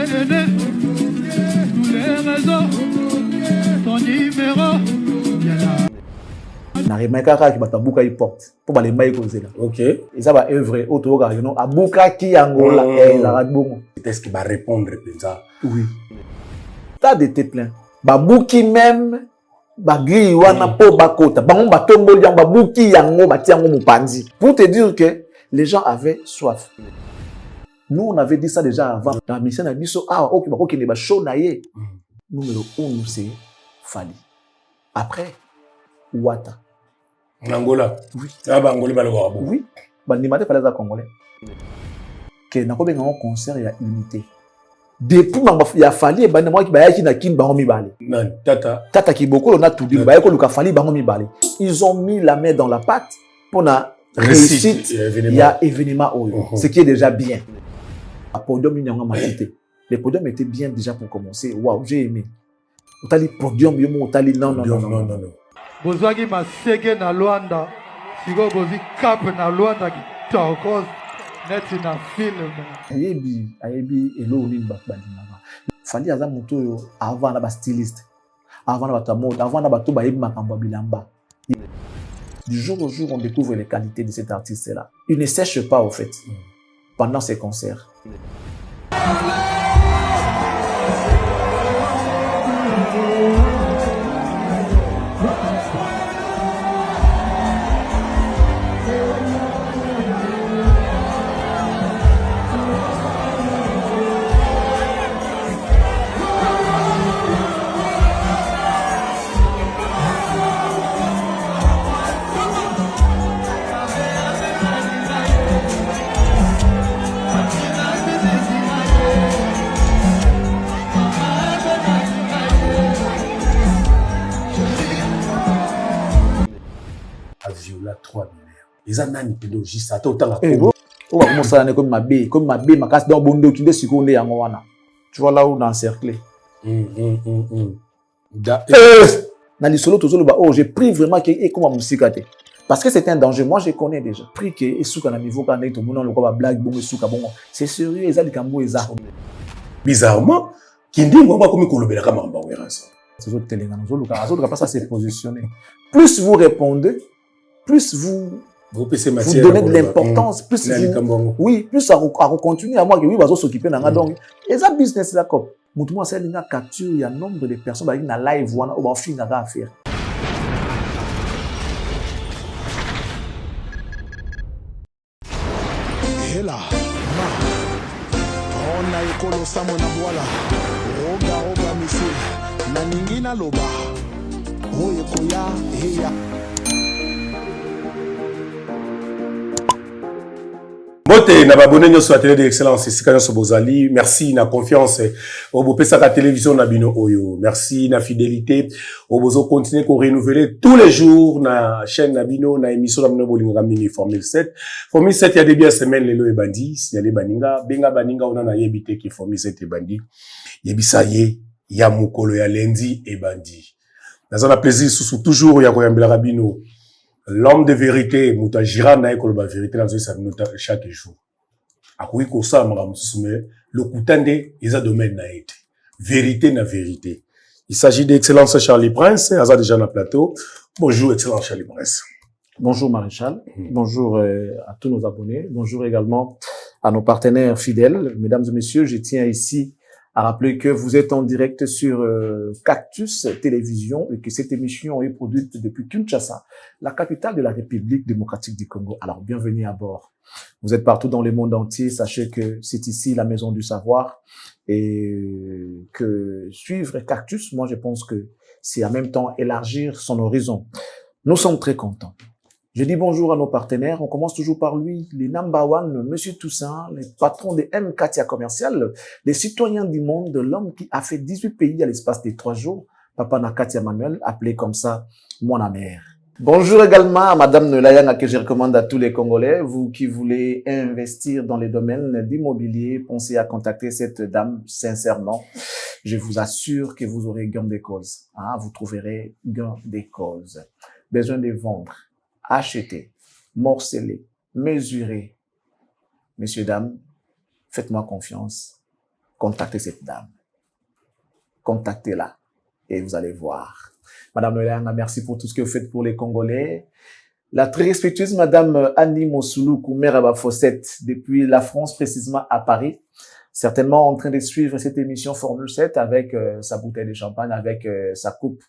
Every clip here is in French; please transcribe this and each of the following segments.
tous les réseaux, ton numéro. N'arrive pas qui va bouca porte pour les mailles causer là. Ok. Et ça va œuvrer autour de nous. À bouca qui angola et la bon. Est-ce qu'il va répondre ça? Oui. T'as des plein. Babouki même. Bagri wana po bakota. Bango batombo liang babouki yango batiango mupandi. Pour te dire que les gens avaient soif. Nous on avait dit ça déjà avant. Dans la mission Abisso ok bako kene ba show na ye. Numéro 1 c'est Fally. Après Wata. En Angola. Oui. Ah bah Angola baloko. Oui. Bandimate fallait ça congolais. Que na ko benga un concert ya unité. Depuis il a fallu et moi qui baïa qui na kin bango mi balé. Non, Tata qui beaucoup on a tout dit baïa ko luka fallu bango mi balé. Ils ont mis la main dans la pâte pour na réussite. Il y a événement ce qui est déjà bien. À podium il y a un matité. Les podiums étaient bien déjà pour commencer. Waouh, j'ai aimé. Otali podium yo mo otali non. Bozwaki masege na Luanda. Siko bozi cap na Luanda ki tokos. Net na film. Ayebi elo ni bakbandinga. Fally aza moto yo avant na ba styliste. Avant na ba mode, avant na ba to ba yebi makambo bilamba. Du jour au jour, on découvre les qualités de cet artiste-là. Il ne sèche pas, au fait, pendant ses concerts. Viola 3 millions. Ils ont un pédagogie, ça autant à on va commencer à comme ma casse dans bondo qui est seconde à moi. Tu vois là où dans cercle. Dans les solos tout oh j'ai pris vraiment que et comment musique parce que c'est un danger. Moi je connais déjà. Pris que et sous kana niveau quand tout monde le quoi blague bon sous bon. C'est sérieux et ça les cambo et ça. Bizarrement, Kindi on va comme kolobela kama mbawera ça. C'est autres télé dans autres pas ça c'est positionné. Plus vous répondez, plus vous donnez de l'importance, plus vous, oui, plus à continuer à moi que oui, va s'occuper d'un donc et ça business là comme moi c'est une capture il y a nombre de personnes qui na live wana au fin na affaire. Hela on a ekolo samo na boala roga monsieur na ningina loba oye koya heya. Bote na babone nyo sur télé d'excellence ici quand so bozali merci na confiance au bopesa ka télévision na bino oyo merci na fidélité au bozo continuer ko renouveler tous les jours na chaîne na bino na émission na bino bolinga mini Formule 7 il y a des bien semaines lelo e bandi signaler baninga benga baninga ona na yebite ki Formule 7 e bandi yebisa ye ya mukolo ya lundi e bandi nazana plaisir sous toujours ya koyambela rabino. L'homme de vérité, Mouta Girana et Koloba vérité dans sa minute chaque jour. Akoui kosa mara musume le kutande isa domaine na été. Vérité na vérité. Il s'agit d'Excellence Charlie Prince, Aza déjà na plateau. Bonjour Excellence Charlie Prince. Bonjour Maréchal. Bonjour à tous nos abonnés. Bonjour également à nos partenaires fidèles. Mesdames et messieurs, je tiens ici à rappeler que vous êtes en direct sur Cactus Télévision et que cette émission est produite depuis Kinshasa, la capitale de la République démocratique du Congo. Alors, bienvenue à bord. Vous êtes partout dans le monde entier. Sachez que c'est ici la maison du savoir et que suivre Cactus, moi, je pense que c'est en même temps élargir son horizon. Nous sommes très contents. Je dis bonjour à nos partenaires. On commence toujours par lui, les number one, Monsieur Toussaint, les patrons de M. Katia Commercial, les citoyens du monde, l'homme qui a fait 18 pays à l'espace de 3 jours, Papa Nakatia Manuel, appelé comme ça, mon mère. Bonjour également à Madame Nelayana que je recommande à tous les Congolais. Vous qui voulez investir dans les domaines d'immobilier, pensez à contacter cette dame sincèrement. Je vous assure que vous aurez gain de cause. Hein, vous trouverez gain de cause. Besoin de vendre, acheter, morceler, mesurer. Messieurs, dames, faites-moi confiance. contactez cette dame. Contactez-la et vous allez voir. Madame Noelanga, merci pour tout ce que vous faites pour les Congolais. La très respectueuse Madame Annie Mossoulou, mère à Fossette, depuis la France, précisément à Paris, certainement en train de suivre cette émission Formule 7 avec sa bouteille de champagne, avec sa coupe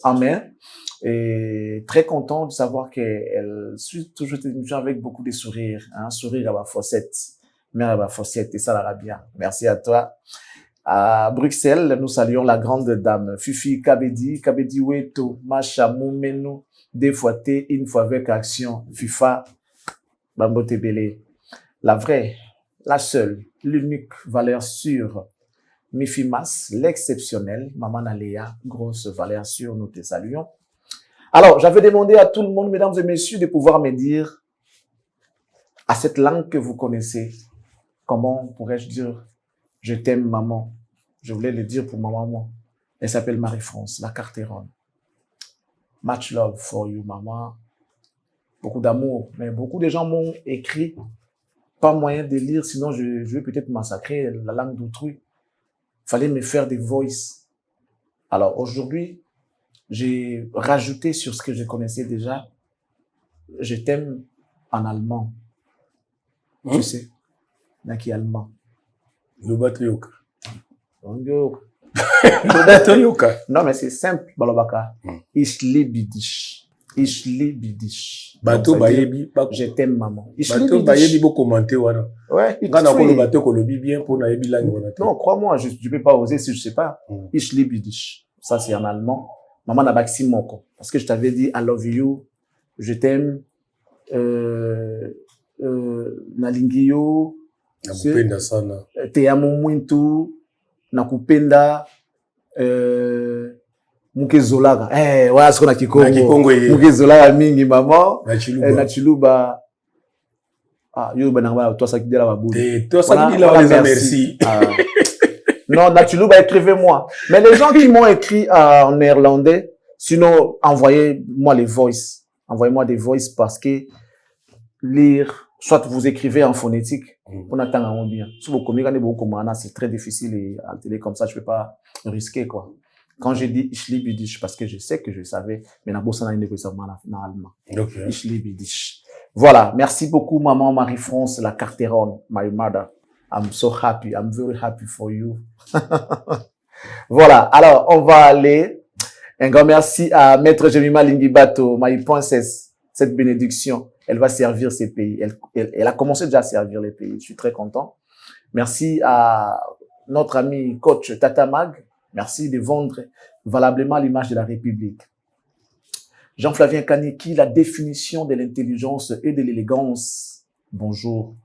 en main. Et très content de savoir qu'elle suit toujours cette émission avec beaucoup de sourires, hein, sourire à Fossette, mère à Fossette, et ça la bien. Merci à toi. À Bruxelles, nous saluons la grande dame Fifi Kabedi, Kabedi Weto, Macha Moumenu, des fois T, une fois avec action, FIFA, Bambo Tebele. La vraie, la seule, l'unique valeur sûre, Mifimas, l'exceptionnel, Maman Aléa, grosse valeur sûre, nous te saluons. Alors, j'avais demandé à tout le monde, mesdames et messieurs, de pouvoir me dire, à cette langue que vous connaissez, comment pourrais-je dire, je t'aime maman. Je voulais le dire pour ma maman. Elle s'appelle Marie-France, la Carteronne. Much love for you, maman. Beaucoup d'amour. Mais beaucoup de gens m'ont écrit, pas moyen de lire, sinon je vais peut-être massacrer la langue d'autrui. Fallait me faire des voices. Alors aujourd'hui, j'ai rajouté sur ce que je connaissais déjà. Je t'aime en allemand. Tu sais, naki allemand. Lobatrioka. Non, mais c'est simple, Balobaka. Ich liebe dich. Ich liebe dich. Bateau bayebi. Je t'aime, maman. Bateau bayebi beau commenter, voilà. Ouais, Quand on a le bateau, qu'on le vit bien pour naïbi langue. Non, crois-moi, je peux pas oser si je sais pas. Ich liebe dich. Ça, c'est en allemand. Maman n'a pas moko. Parce que je t'avais dit, I love you. Je t'aime. Nalingio. Nakupenda sana. Te amo muito. Nakupenda. Mukezolaga. Voilà ce qu'on a Kikongo. Mukezolaga mingi, maman. Na Chiluba. Ah, yo bananga toi ça qui dit la baboule. Toi ça qui dit la merci. Non, na Chiluba, écrivez-moi. Mais les gens qui m'ont écrit en néerlandais, sinon envoyez-moi les voices. Envoyez-moi des voices parce que lire, soit vous écrivez en phonétique, on attend un bien. Si vous communiquez beaucoup comme c'est très difficile et à la télé comme ça, je peux pas risquer quoi. Quand j'ai dit ich liebe dich, parce que je sais que je savais, mais na bossa na une négociation en allemand. Ich liebe dich. Voilà, merci beaucoup maman Marie-France, la Carteronne, my mother. I'm so happy, I'm very happy for you. Voilà, alors on va aller. Un grand merci à Maître Jemima Lingibato, my princess, cette bénédiction. Elle va servir ces pays. Elle a commencé déjà à servir les pays. Je suis très content. Merci à notre ami coach Tata Mag. Merci de vendre valablement l'image de la République. Jean-Flavien Kaniki, la définition de l'intelligence et de l'élégance. Bonjour.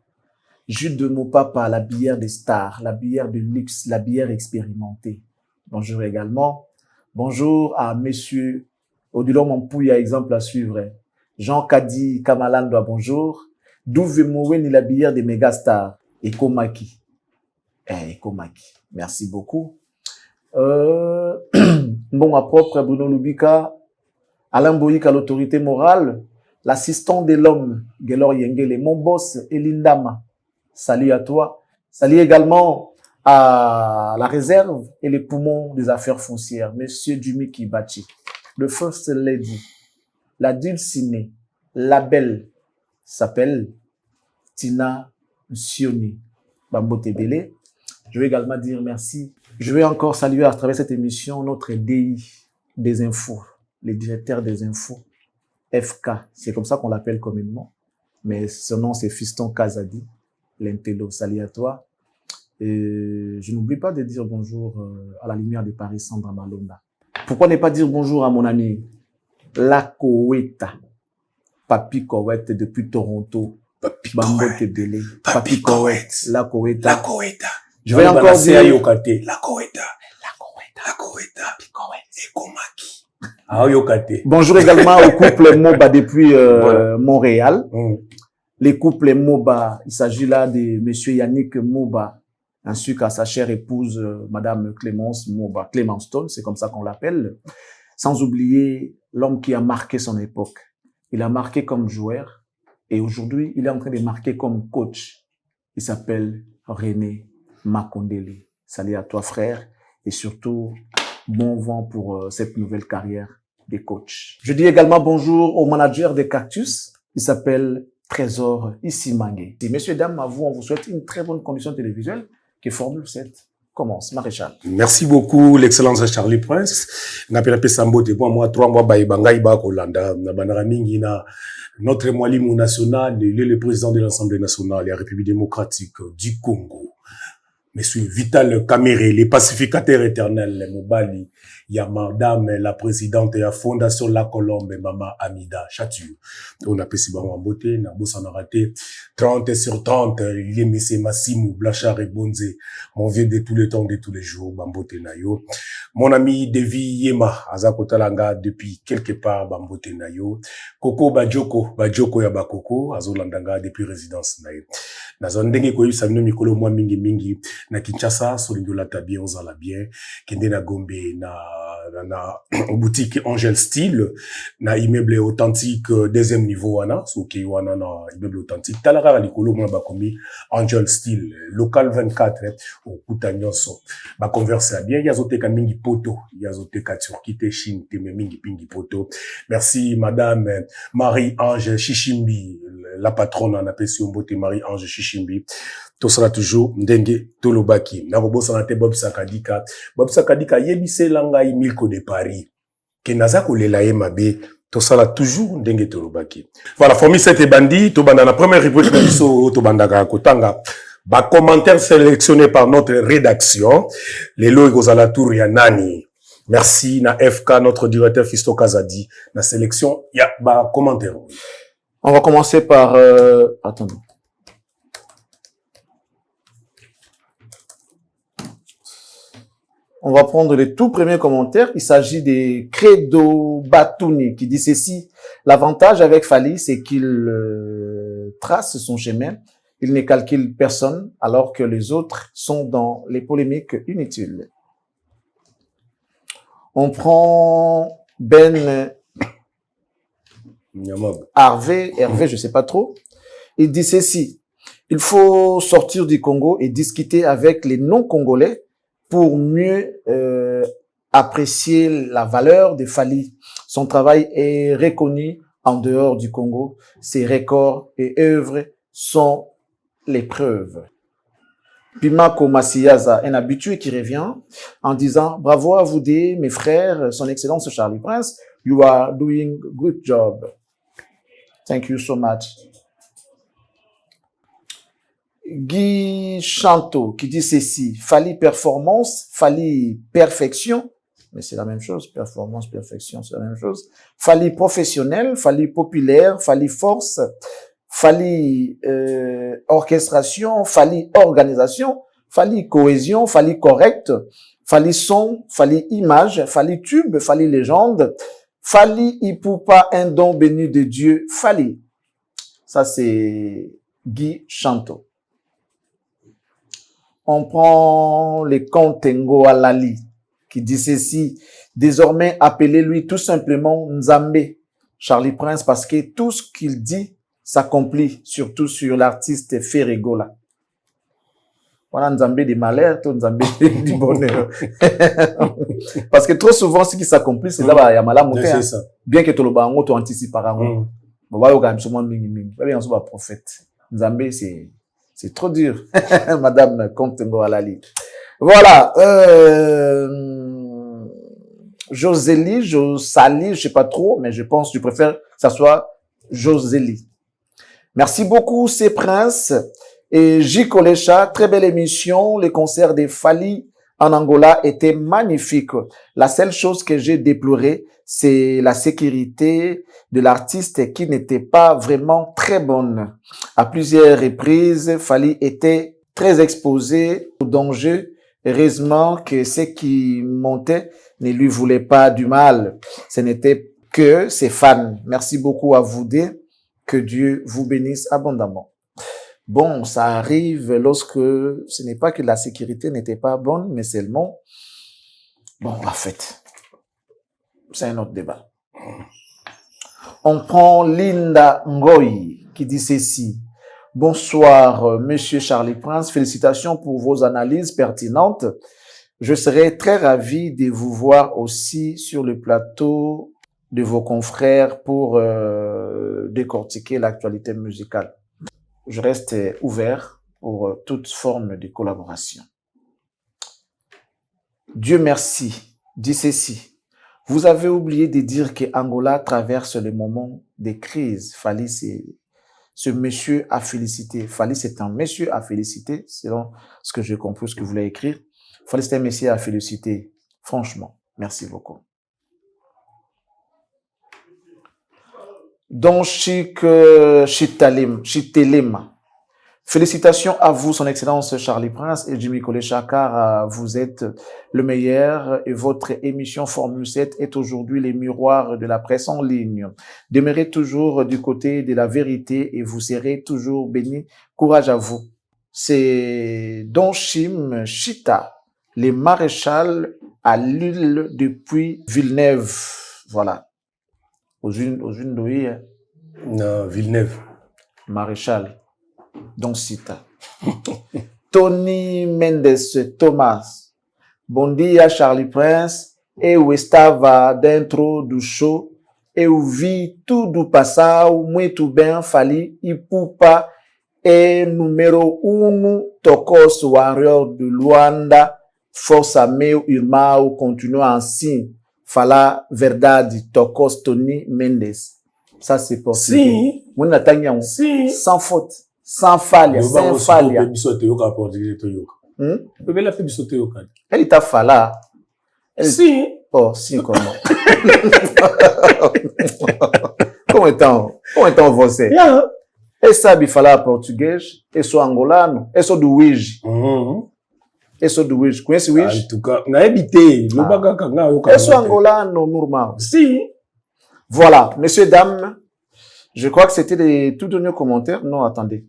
Jules de Mopapa, la bière des stars, la bière de luxe, la bière expérimentée. Bonjour également. Bonjour à messieurs Odilon Mampouya, exemple à suivre. Jean Kadi Kamalandwa, bonjour. Douve Moweni, la bière des mégastars. Ekomaki. Ekomaki. Merci beaucoup. Bon, à propre, Bruno Lubika. Alain Boyik à l'autorité morale. L'assistant de l'homme, Gelor Yengele. Mon boss, Elindama. Salut à toi. Salut également à la réserve et les poumons des affaires foncières, Monsieur Jimmy Kibachi, le First Lady, la dulcinée, la belle, s'appelle Tina Sioni, Bambo Tebele. Je vais également dire merci. Je vais encore saluer à travers cette émission notre DI des infos, les directeurs des infos, FK, c'est comme ça qu'on l'appelle communément, mais son nom c'est Fiston Kazadi. L'intello, salut à toi. Et je n'oublie pas de dire bonjour à la lumière de Paris, Sandra Malonda. Pourquoi ne pas dire bonjour à mon ami La Koeta, Papi Koet depuis Toronto, Bambo Tebele, Papi Koet, La Koeta. La Koeta. Je vais encore dire La Koeta. La Koeta. La Koeta. Papi Koet. Ekomaki. Ah, Yokate. Bonjour également au couple Moba depuis Montréal. Les couples Moba, il s'agit là de monsieur Yannick Moba, ainsi qu'à sa chère épouse, madame Clémence Moba, Clémence Stone, c'est comme ça qu'on l'appelle. Sans oublier l'homme qui a marqué son époque. Il a marqué comme joueur et aujourd'hui, il est en train de marquer comme coach. Il s'appelle René Makondele. Salut à toi, frère. Et surtout, bon vent pour cette nouvelle carrière des coachs. Je dis également bonjour au manager des Cactus. Il s'appelle Trésor Issimangé. Messieurs, dames, à vous, on vous souhaite une très bonne condition télévisuelle que Formule 7 commence. Maréchal. Merci beaucoup, l'excellence Charlie Prince. Napelape Sambo de moi 3 mois Bangai Kolanda, Nabanamingi na notre Mwalimu national, il est le président de l'Assemblée nationale de la République démocratique du Congo. Monsieur Vital Kamere, les pacificateurs éternels, les Mobali, il y a madame, la présidente de la Fondation La Colombe, maman Amida Chatu. On a passé en beauté, on a bossé en raté. 30 sur 30, il est monsieur Massimou, Blachard et Bonze, mon vieux de tous les temps, de tous les jours, Bambote Nayo. Mon ami Devi Yema, Azakotalanga, depuis quelque part, Bambote Nayo. Koko Bajoko ya Bakoko, Azolandanga, depuis résidence Nayo. Nazondenge koyi samino mikolo mwa mingi na Kinshasa solingola tabien ozala bien kende na Gombe na boutique Angel Style na immeuble authentique deuxième niveau wana soki wana na immeuble authentique talara likolo mwa bakomi Angel Style local 24 au Kutanyonso ba converser bien yazoteka mingi poto yazoteka Turquie te Chine te mingi pingi poto. Merci madame Marie-Ange Chichimbi, la patronne en appelle Mbote Marie-Ange Chichimbi. Tout sera toujours ndenge tolobaki. Na robo sanate Bob Sakadika. Bob Sakadika yebise langa Milko de Paris. Ke naza kolela ye mabe. Tout sera toujours ndenge tolobaki. Voilà, Formule 7 et Bandi, to banda na première rubrique na biso to banda ka kotanga. Ba commentaires sélectionnés par notre rédaction. Les lois à la tour ya nani. Merci na FK, notre directeur Fisto Kazadi. Na sélection, ya ba commentaire. On va commencer par... attendez. On va prendre les tout premiers commentaires. Il s'agit de Credo Batouni qui dit ceci. L'avantage avec Fally, c'est qu'il trace son chemin. Il ne calcule personne alors que les autres sont dans les polémiques inutiles. On prend Hervé, je sais pas trop. Il dit ceci. Il faut sortir du Congo et discuter avec les non-congolais pour mieux apprécier la valeur de Fally. Son travail est reconnu en dehors du Congo. Ses records et œuvres sont les preuves. Pimako Masiaza, un habitué qui revient en disant « Bravo à vous deux, mes frères, son excellence Charlie Prince, you are doing good job. Thank you so much. » Guy Chanto qui dit ceci, Fally performance, Fally perfection, mais c'est la même chose, performance, perfection, c'est la même chose. Fally professionnel, Fally populaire, Fally force, Fally orchestration, Fally organisation, Fally cohésion, Fally correct, Fally son, Fally image, Fally tube, Fally légende, Fally Ipupa, un don béni de Dieu, Fally. Ça c'est Guy Chanto. On prend les Contengo Alali qui dit ceci. Désormais, appelez-lui tout simplement Nzambe, Charlie Prince, parce que tout ce qu'il dit s'accomplit, surtout sur l'artiste Ferregola. Voilà Nzambe des malheurs, tout Nzambe du bonheur. Parce que trop souvent, ce qui s'accomplit, c'est là, il y a mal à monter. Bien que tout le bango, tu anticipes par avant. On va y avoir un minimum. Il y a un prophète. Nzambe, c'est trop dur. Madame Contengo Alali. Voilà. Josélie, Josali, je sais pas trop, mais je pense que je préfère que ça soit Josélie. Merci beaucoup, c'est Prince. Et J. Kolecha, très belle émission. Les concerts des Fally en Angola étaient magnifiques. La seule chose que j'ai déplorée, c'est la sécurité de l'artiste qui n'était pas vraiment très bonne. À plusieurs reprises, Fally était très exposé au danger. Heureusement que ceux qui montaient ne lui voulaient pas du mal. Ce n'était que ses fans. Merci beaucoup à vous deux. Que Dieu vous bénisse abondamment. Bon, ça arrive lorsque ce n'est pas que la sécurité n'était pas bonne, mais seulement, bon, en fait, c'est un autre débat. On prend Linda Ngoy qui dit ceci. Bonsoir, Monsieur Charlie Prince. Félicitations pour vos analyses pertinentes. Je serais très ravi de vous voir aussi sur le plateau de vos confrères pour décortiquer l'actualité musicale. Je reste ouvert pour toute forme de collaboration. Dieu merci, dit ceci. Vous avez oublié de dire que Angola traverse le moment de crise. Fali, c'est ce monsieur à féliciter. Fali, c'est un monsieur à féliciter, selon ce que j'ai compris, ce que vous voulez écrire. Fali, c'est un monsieur à féliciter. Franchement, merci beaucoup. Donc, Chitelema. Félicitations à vous, son Excellence Charlie Prince et Jimmy Kolecha, car vous êtes le meilleur et votre émission Formule 7 est aujourd'hui les miroirs de la presse en ligne. Demeurez toujours du côté de la vérité et vous serez toujours bénis. Courage à vous. C'est Donchim Chita, les maréchals à l'île depuis Villeneuve. Voilà. Aux unes d'Oïe. Non, Villeneuve. Maréchal. Donc, Sita. Tony Mendes Thomas. Bon dia, Charlie Prince. Eu estava dentro do show. Eu vi tudo passar muito bem. Fali Ipupa é número 1. Tocos Warrior de Luanda. Força, meu irmão. Continua assim. Falar verdade. Tocos Tony Mendes. Ça, c'est possible. Si. Sans faute. Sans falha, sans falha. Elle t'a fallu. Si. Oh, si, comment? Comment est-on você? Et ça, il fallait portugais, et soit angolano, et soit du Ouija. Et soit du Ouija. Connaissez Ouija? En tout cas, n'a habité. Et soit angolano, normal. Si. Voilà, messieurs, dames. Je crois que c'était les tout derniers commentaires. Non, attendez.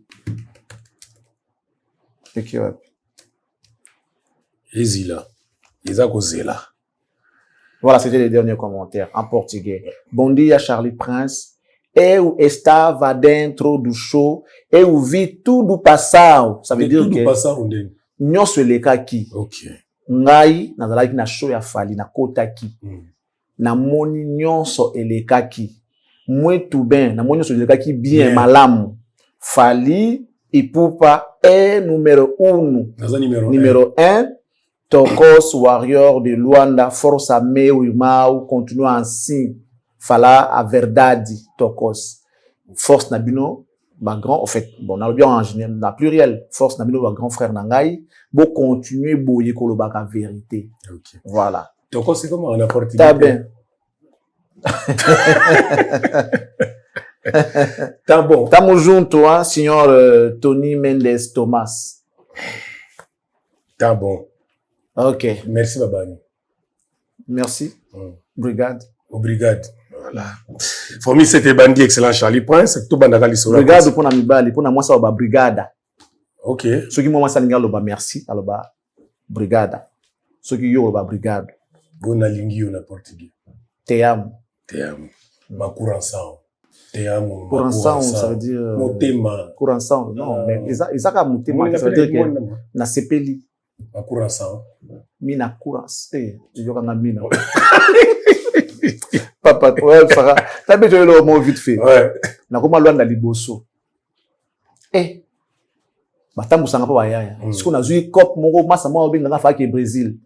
Voilà, c'était les derniers commentaires en portugais. Bon dia, Charlie Prince. Eu estava dentro do show. Eu vi tudo passar. Ça veut dire que nyonso elekaki. Ok. Ngai nazalaki na show ya Fali na kotaki. Na moni nyonso elekaki. Muito bem, na moni nyonso elekaki bien malamu. Fali Ipupa est numéro 1. Numéro 1. Tocos Warrior de Luanda, força meu irmão, continua assim. Falar a verdade, Tocos. Force Nabino, ma grand, en fait, bon, on a bien en général, na pluriel, force Nabino, ma grand frère Nangai, bon, continuer, bon, y a vérité. Okay. Voilà. Tocos, c'est comment on a porté? T'as bien. Tá bom. Tamo junto, hein, senhor Tony Mendes Thomas. Tá bom. Ok. Merci, Babani. Merci. Brigade. Obrigado. Voilà. Famille, c'était Bandi, excellent Charlie Prince. Tout bandaka lissola. Brigade pour na mibali, pour na moi ça ba brigada. Ok. Ceux qui moi ça ninga loba merci, aloba brigada. Ceux qui yo loba brigade. Bona lingi yo na portugais. Te amo. Te amo. Ma couransao. Te amo. Couransao, ça veut dire motema. Couransao, non, mais Isaka motema, ça veut dire que na sepeli. Ma couransao. Mina courance. Je vais mina. Papa, ouais, Farah. T'as bien joué le mot vite fait. Ouais. Na koma Luanda liboso. Batambu sanga pa wayaya. Si on a joué cop moko masa mo obenga na faki Brésil.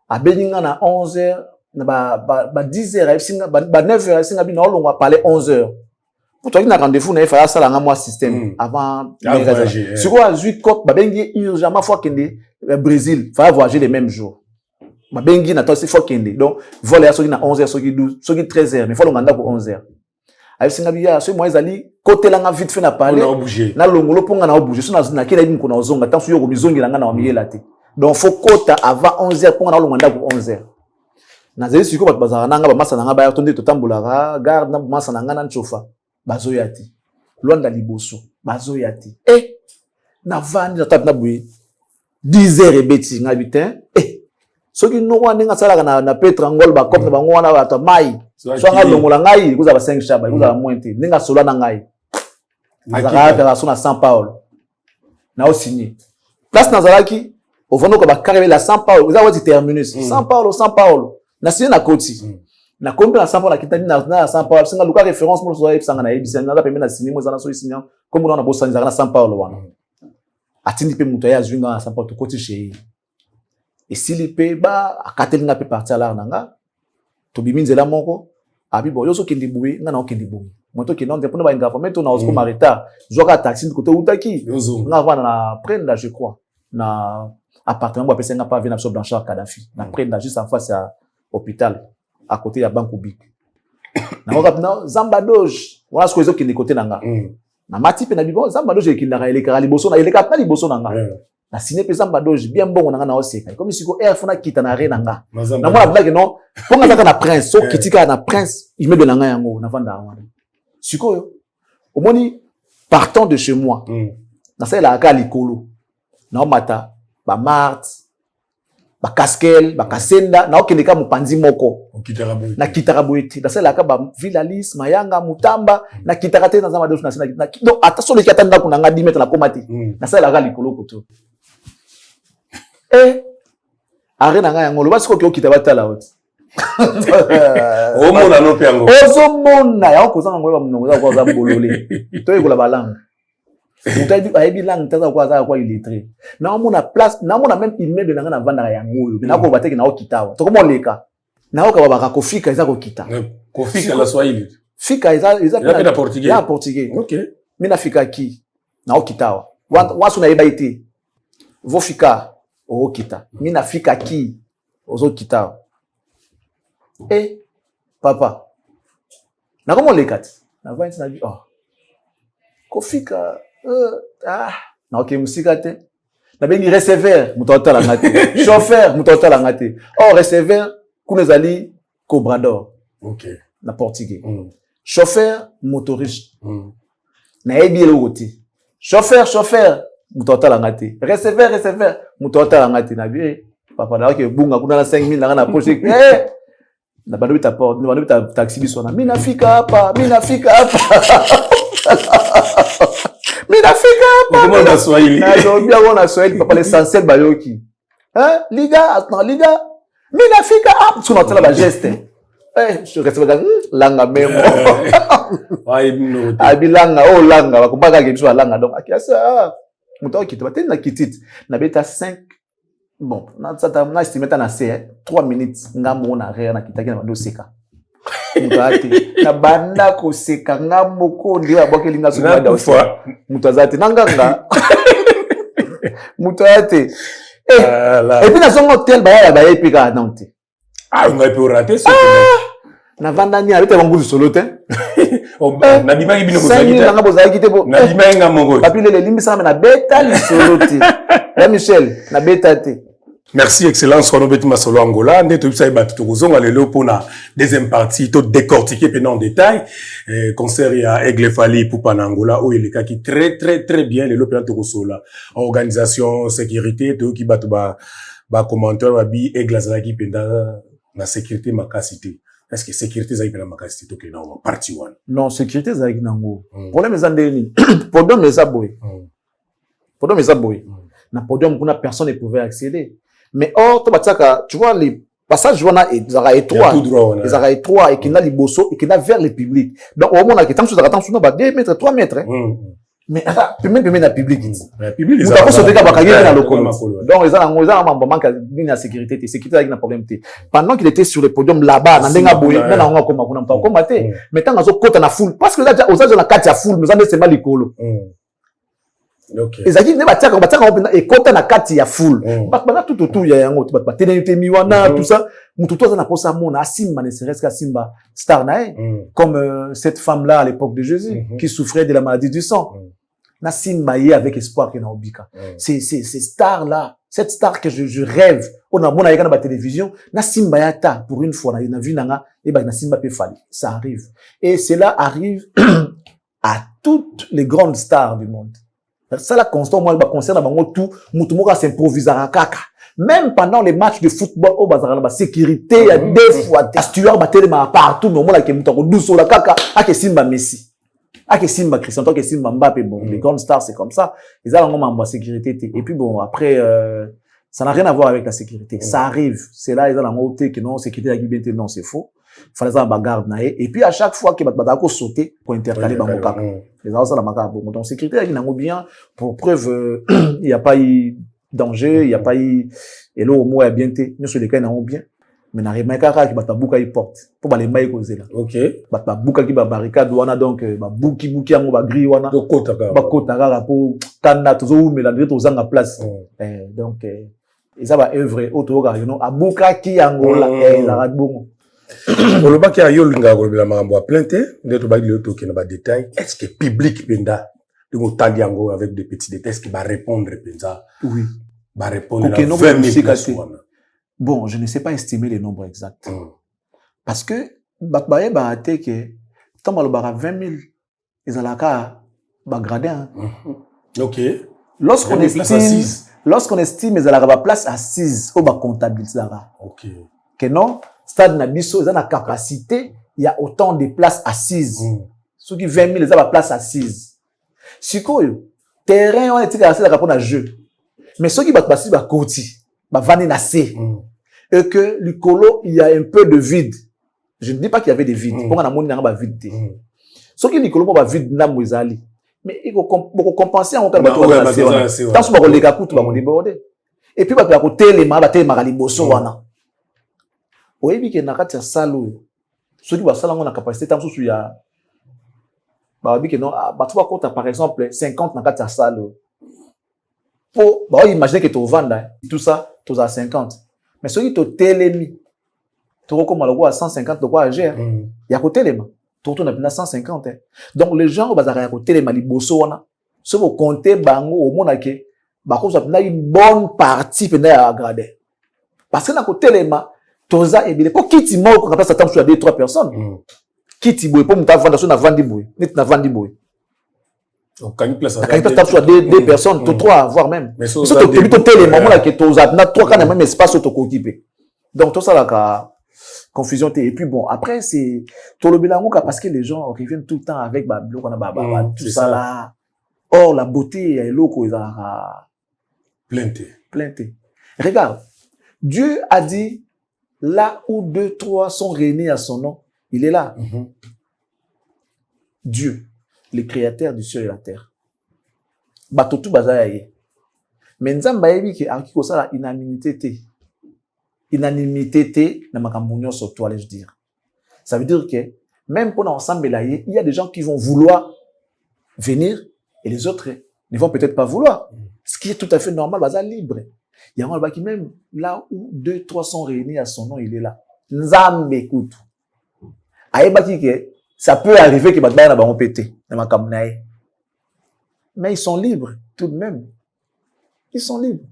Abeninga na 11h na ba 10h singa ba 9h singa bi na olongwa parler 11h. Pour toi qui na rendez-vous na fa sala nga moi système avant voyager. Si on a joué cop ba bengi urgemment faut kende Brésil, fa voyager les mêmes jours. Ma bengi na to c'est faut kende. Donc voler à soki na 11h soki 12 soki 13h mais faut longanda pour 11h. Ayi singa biya so moi ezali côté la nga vite fait na parler na longolo ponga na bouger so na kila bimu kuna ozonga tant yo ko bizongela nga na wamiyela te. Donc faut kota avant 11h ponga na longanda pour 11h. Na zeli siko bat bazara nanga ba masa nanga ba yatonde to tambola garde na masa nanga na nchofa bazoyati. Luanda liboso bazoyati. Na vandi na tap na buye 10h ebeti nga bitin. Soki no wana nga sala na Petrangol ba kopna bango wana ba mai. So nga longola ngai kuza ba 5 shaba kuza ba mointe. Ninga sola na ngai. Azaka ta so na São Paulo. na o signé place nazalaki au vando ko ba carré la São Paulo vous avez terminus São Paulo na signé na koti na kombe na São Paulo kitani na São Paulo singa luka référence mo so ebisanga na ebisanga na pembe na signé mo zana so signé comme on a bosanza na São Paulo wana atindi pe muto ya zwinga na São Paulo to koti chez et s'il pe ba akatelinga pe partir là nanga to biminzela moko abi bo yo so kindi buwe nga na okindi buwe moto ki non de pona ba inga mais to na osko marita zoka taxi côté utaki nga va na prendre je crois na appartement ba pesa nga pas venir sur Blanchard Kadhafi na prendre juste en face à hôpital à côté ya banque publique na oka na Zamba Doge wala sko ezo kindi côté nanga na mati pe na bibo Zamba Doge ki ndaka eleka liboso na eleka pa liboso nanga na signé pe Zamba Doge bien bon nanga na oseka comme si ko air fona kita na re nanga na moi blague non ponga zaka na prince so kitika na prince il met de nanga yango na vanda wana sikoyo omoni partant de chez moi na ça la ka likolo na mata ba mart ba casquel ba kasenda na okeleka mupanzi moko na kitaraboiti na ça la ka ba villalis mayanga mutamba na kitarate na Zamba Doge na sina donc attention le kitanda kuna nga 10 mètres na komati na ça la ka likolo koto arena nga yango lo basiko ki okita batala oti o mona no piango ozo mona ya ko zanga ngweba mnongo za kwa za bolole to ikola balanga mutabi ayebi lang taza kwa illettré na mona place na mona même immeuble nga na vanda ya ngoyo na ko bateki na okitawa to komo leka na oka baba ko fika iza ko kita ko fika la Swahili fika iza na portugais ya portugais OK mina fika ki na okitawa wasu na yeba ite vo fika o kita mina fika ki ozo kita papa na komo lekati na vanti na ko fika na ok musika te na bengi receveur mutota la ngate chauffeur mutota la ngate receveur kunezali cobrador OK na portugais chauffeur motoriste na ebi le côté chauffeur mutota la ngate receveur mutota la ngate na bien papa na ok bunga kuna na 5000 na poche na bado bita taxi biso na mina fika hapa comment na Swahili na zo bien on Swahili papa l'essentiel bayoki liga mina fika hapa tuna tala ba geste je reste langa memo abilanga langa bakubaka ke biso langa donc akiasa muto ki to batena kitit na beta 5 bon na tsata na estimeta na 3 minutes ngamo na rien na kitaki na bando seka mutati na banda ko seka ngamo ko ndi abokeli nga so banda mutazati nanganga mutati et puis na son hôtel ba epika nanti on a pu rater ce na vanda ni abete bangu solo te na bimangi bino bozaki te na bozaki te bo na bimangi ngamongo papi le limbisa na beta li solo te ya Michel na beta te. Merci, Excellence. On a Masolo Angola. Nous avons lelo pour la deuxième partie, tout décortiquer pendant en détail. Concert à Aigle Fali pour Angola, où il est qui très bien, les lopins de organisation, sécurité, tout qui bat commentaire, Aigle Zalaki pendant la sécurité, ma capacité. Est-ce que sécurité Zalaki pendant ma capacité, tout que non, partie one? Non, sécurité Zalaki nango. Problème est andéni. Podium les aboués. Podium les aboués. Na podium, personne ne pouvait accéder. Mais or, tu vois, les passages, ils ont étroits, et qui n'a liboso, et qui n'a vers le public. Donc, au moins, il y a tant de 2 mètres, 3 mètres. Mais, même le public. Le public, ils ont donc, ils ont un manque de sécurité, sécurité avec un problème. Pendant qu'il était sur le podium là-bas, mais tant qu'ils ont la foule, parce que là, aux âges de la carte, il y a foule, nous avons seulement les colos. Okay. Ezaki ne bataka et kota na kati ya full bana tout autour ya yango ba tenente miwana tout ça mutu toza na posa mona asimba ne serait-ce qu'asimba star na comme cette femme là à l'époque de Jésus qui souffrait de la maladie du sang na simba yé avec espoir que na obika c'est star là cette star que je rêve on a mona yaka na ba télévision na simba yata pour une fois na vu nanga et ba na simba pe fali ça arrive et cela arrive à toutes les grandes stars du monde. Ça la constant moi ba concerne bango tout mutu moko s'improvisera kaka même pendant les matchs de football au bazar la sécurité il y a des fois steward ba télé partout mais on la ke mutu ko douce la kaka ake simba Messi Ah, que Simba Christian, toi que Simba Mbappé, bon, les grandes stars, c'est comme ça. Ils ont un sécurité. Et puis bon, après, ça n'a rien à voir avec la sécurité. Ça arrive. C'est là, ils ont la montée que non, sécurité la guibété, non, c'est faux. Il fallait ça, bagarre, naé. Et puis, à chaque fois qu'il va sauter pour intercaler dans mon cap. Les gens, ça, la macabre. Donc, sécurité, il y a bien, pour preuve, il n'y a pas eu danger, il n'y a pas eu, et là, au moins, il y a bien été. Nous, sur les cas, ils ont bien. Mais n'a rien kaka qui bata buka porte pour les mailles causer là. OK. Bata buka qui ba barricade wana donc ba buki yango ba gris wana. Do kota ka. Ba kota ka pour tanda tozo mais la ndreto zanga place. Donc et ça va œuvre auto ga you know abuka ki yango là la radbongo. Oloba ki ayo linga ko bila mambo a plainte ndeto ba gili auto ki na ba détail. Est-ce que public penda de go tandi yango avec des petits détails qui va répondre penza. Oui. Ba répondre na 20 000 Bon, je ne sais pas estimer les nombres exacts. Parce que, bakbaye ba ate que, tant malobara 20 000, ils ont la cas, gradé, hein. OK. Lorsqu'on estime, ils ont la place à 6, au comptabilité. OK. Que non, stade Nabiso, ils ont la capacité, il y a autant de places à 6. Ceux qui 20 000, ils ont la place à 6. Si quoi, terrain, on est tiré à la capone à jeu. Mais ceux qui battent passer, côté, vanner na C. Et que le colo, il y a un peu de vide. Je ne dis pas qu'il y avait des vides. Pour qu'on a mon n'a vide. Ce qui est le colo, va vide n'a moisali. Mais il faut compenser en cas de bateau. Tant que les gars coûtent, va déborder. Et puis, va côté les mains, les bosso wana. Oui, mais qu'il n'a qu'à faire ça l'eau. Ceux qui va ça, on a capacité, tant que ya. Bah, oui, que non, bah, tu vas compter, par exemple, 50 n'a qu'à faire ça l'eau. Pour, bah, imaginer que tu vends, tout ça, tu as 50. Mais ceux qui te télémi, tu recommandes le à 150, le quoi à gérer. Il y a côté les mains. Tu retournes à 150. Donc, les gens, ils vont côté les mains, les bosso, ceux qui compter, bango, au monde, bah, il y a une bonne partie, pendant à grader. Parce que, dans côté les mains, tu as, et bien, pour qui tu mords, quand tu as ça, tu as 2-3 personnes. Qui tu bois, pour me t'avoir, tu as vendu bois. Tu as vendu bois. Donc, quand il place à 2 personnes, 3, voire même. Mais si tu as les moments là que tu as 3 quand même espace au côté. Donc, tout ça là, confusion. Et puis bon, après, c'est, tout le bilan, parce que les gens reviennent tout le temps avec, tout ça là. Or, la beauté, est loco, ils ont, plainte. Regarde. Dieu a dit, là où 2, 3 sont réunis à son nom, il est là. Dieu. Le créateur du ciel et la terre. Batotu bazaye. Mais nzamba yebi ki akiko sala inanimité na makambo sur toi, allais-je dire. Ça veut dire que même pendant ensemble là, il y a des gens qui vont vouloir venir et les autres ne vont peut-être pas vouloir. Ce qui est tout à fait normal, baza libre. Il y a un qui même là où 2, 3 sont réunis à son nom, il est là. Nzambe écoute. Ayebaki ke ça peut arriver que Batbaya va péter dans ma kamnaï. Mais ils sont libres, tout de même. Ils sont libres.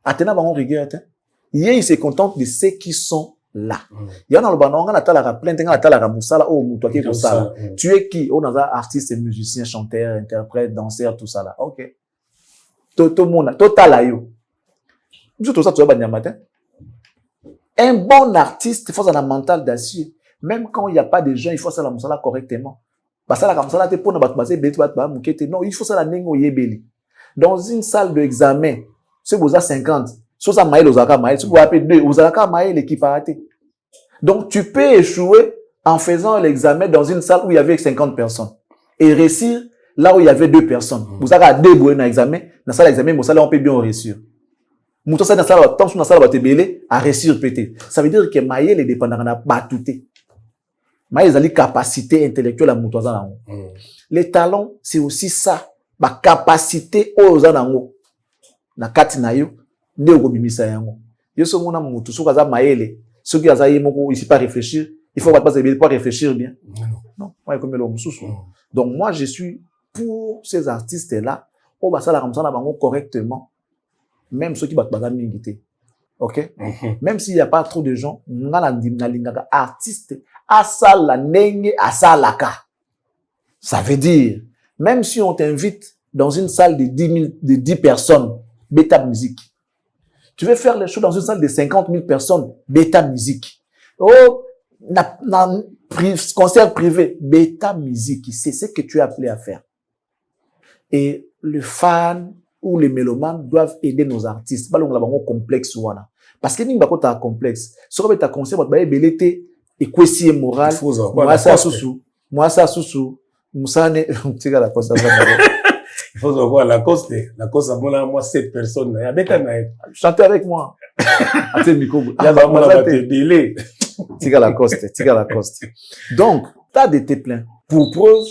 Athéna va regrette. Ils se contentent de ceux qui sont là. Il y a dans le banon, on a la plainte, on a la moussala, oh, toi qui est ça. Tu es qui? On a artiste, musicien, chanteur, interprète, danseur, tout ça là. Ok. Tout le monde, total ayo. Tout ça, tu vas matin. Un bon artiste, il faut un mental d'acier. Même quand il n'y a pas de gens, il faut ça la moussala correctement. Parce que la moussala te pone non, il faut ça la nengo yebeli. Dans une salle d'examen, si vous avez 50, si vous avez maïl, si vous avez 2, vous avez maïl l'équipe a raté. Donc, tu peux échouer en faisant l'examen dans une salle où il y avait 50 personnes. Et réussir là où il y avait 2 personnes. Vous avez 2 bouées dans l'examen, dans la salle d'examen, on peut bien réussir. Mouton ça dans la salle, tant que la salle va te belé, à réussir peut-être. Ça veut dire que maïl est dépendant de la batouté. Mais ils ont une capacité intellectuelle à moutouazan. Les talents, c'est aussi ça. Ma capacité aux anango. Na kati na yo, ne ogobimisa yango. Yo so mona moutou, so kaza maele. Ceux qui ont moko ici pas réfléchir, il faut pas réfléchir bien. Non, moi comme le moussou. Donc moi je suis pour ces artistes là, on va ça la comme ça bango correctement. Même ceux qui battent bazam mingité. OK? Même s'il y a pas trop de gens, ngala ndimna lingaka artiste asala nenge asalaka. Ça veut dire, même si on t'invite dans une salle de 10 personnes, bêta musique. Tu veux faire les choses dans une salle de 50 000 personnes, bêta musique. Oh, concert privé, bêta musique, c'est ce que tu es appelé à faire. Et les fans ou les mélomanes doivent aider nos artistes. Pas le complexe ouana. Parce que nous n'avons pas de complexe. Si on a un concert, on va belleté et quoi moral. Moi ça sous. Moi ça sous. Moussa ne, tu la cause. Il faut voir la cause, à moi 7 personnes. Chantez avec moi. Attends, micro. Il y a vraiment la délai. Tika la coste. Donc, t'as été plein. Pour preuve,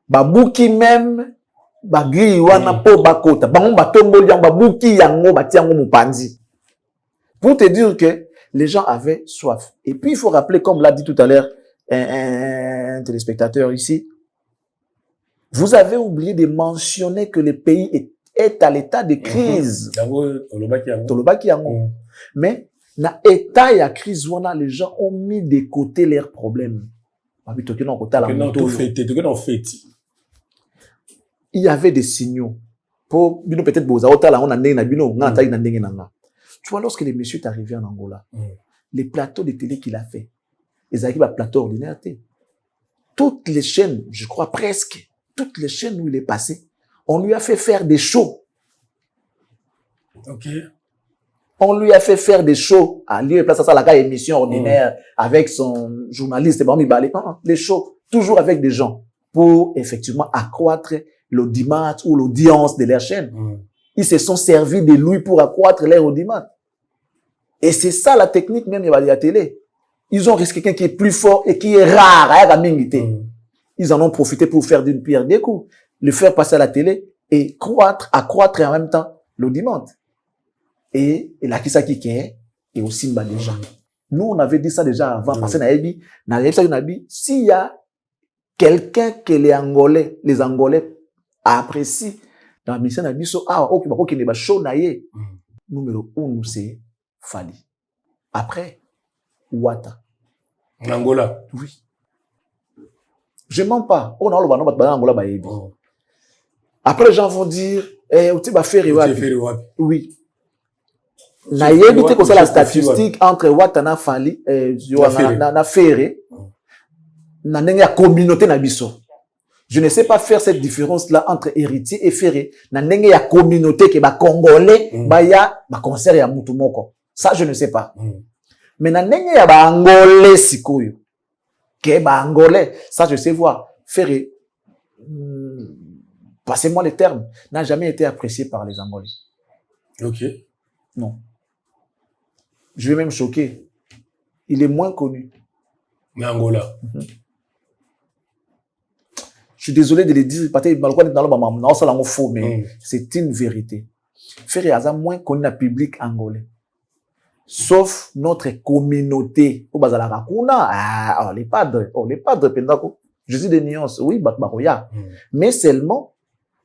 babouki même, bagri wana po bakota. Bango batombo liang babouki yango batiango mupanzi. Pour te dire que les gens avaient soif. Et puis, il faut rappeler, comme l'a dit tout à l'heure un téléspectateur ici, vous avez oublié de mentionner que le pays est à l'état de crise. Tolobaki yango. Mais, na état ya crise wana, les gens ont mis de côté leurs problèmes. Il y avait des signaux. Pour peut-être tu vois, lorsque le monsieur est arrivé en Angola, les plateaux de télé qu'il a fait, ils arrivent à plateau ordinaire. Toutes les chaînes, je crois presque, toutes les chaînes où il est passé, on lui a fait faire des shows. Ok. On lui a fait faire des shows. À lui, place à la émission ordinaire avec son journaliste. Les shows, toujours avec des gens pour effectivement accroître l'audimat ou l'audience de leur chaîne. Ils se sont servis de lui pour accroître leur audimat. Et c'est ça la technique même de la télé. Ils ont risqué quelqu'un qui est plus fort et qui est rare à la minute. Ils en ont profité pour faire d'une pierre deux coups. Le faire passer à la télé et accroître en même temps l'audimat. Et la kisa qui est aussi bas des gens. Nous, on avait dit ça déjà avant, parce que s'il y a quelqu'un que les Angolais apprécient dans la mission, numéro 1, c'est Fali. Après, Ouattara. En Angola. Oui. Je mens pas. On a le Angola. Après, les gens vont dire, tu vas faire oui. Na yebite ko la statistique entre Ouattara Fali na Ferré na ndenge ya communauté na biso. Je ne sais pas faire cette différence là entre héritier et Ferré na ndenge ya communauté ke ba congolais ba ya ba concert ya mutu moko. Ça je ne sais pas. Mais na ndenge ya ba angolais sikoyo ke ba angolais, ça je sais voir. Ferré passez-moi les termes, n'a jamais été apprécié par les Angolais. OK. Non. Je vais même choquer. Il est moins connu. Mais Angola. Je suis désolé de le dire, faux, mais c'est une vérité. Ferré Aza moins connu dans le public angolais. Sauf notre communauté. On les padres, je dis des nuances. Oui, mais seulement,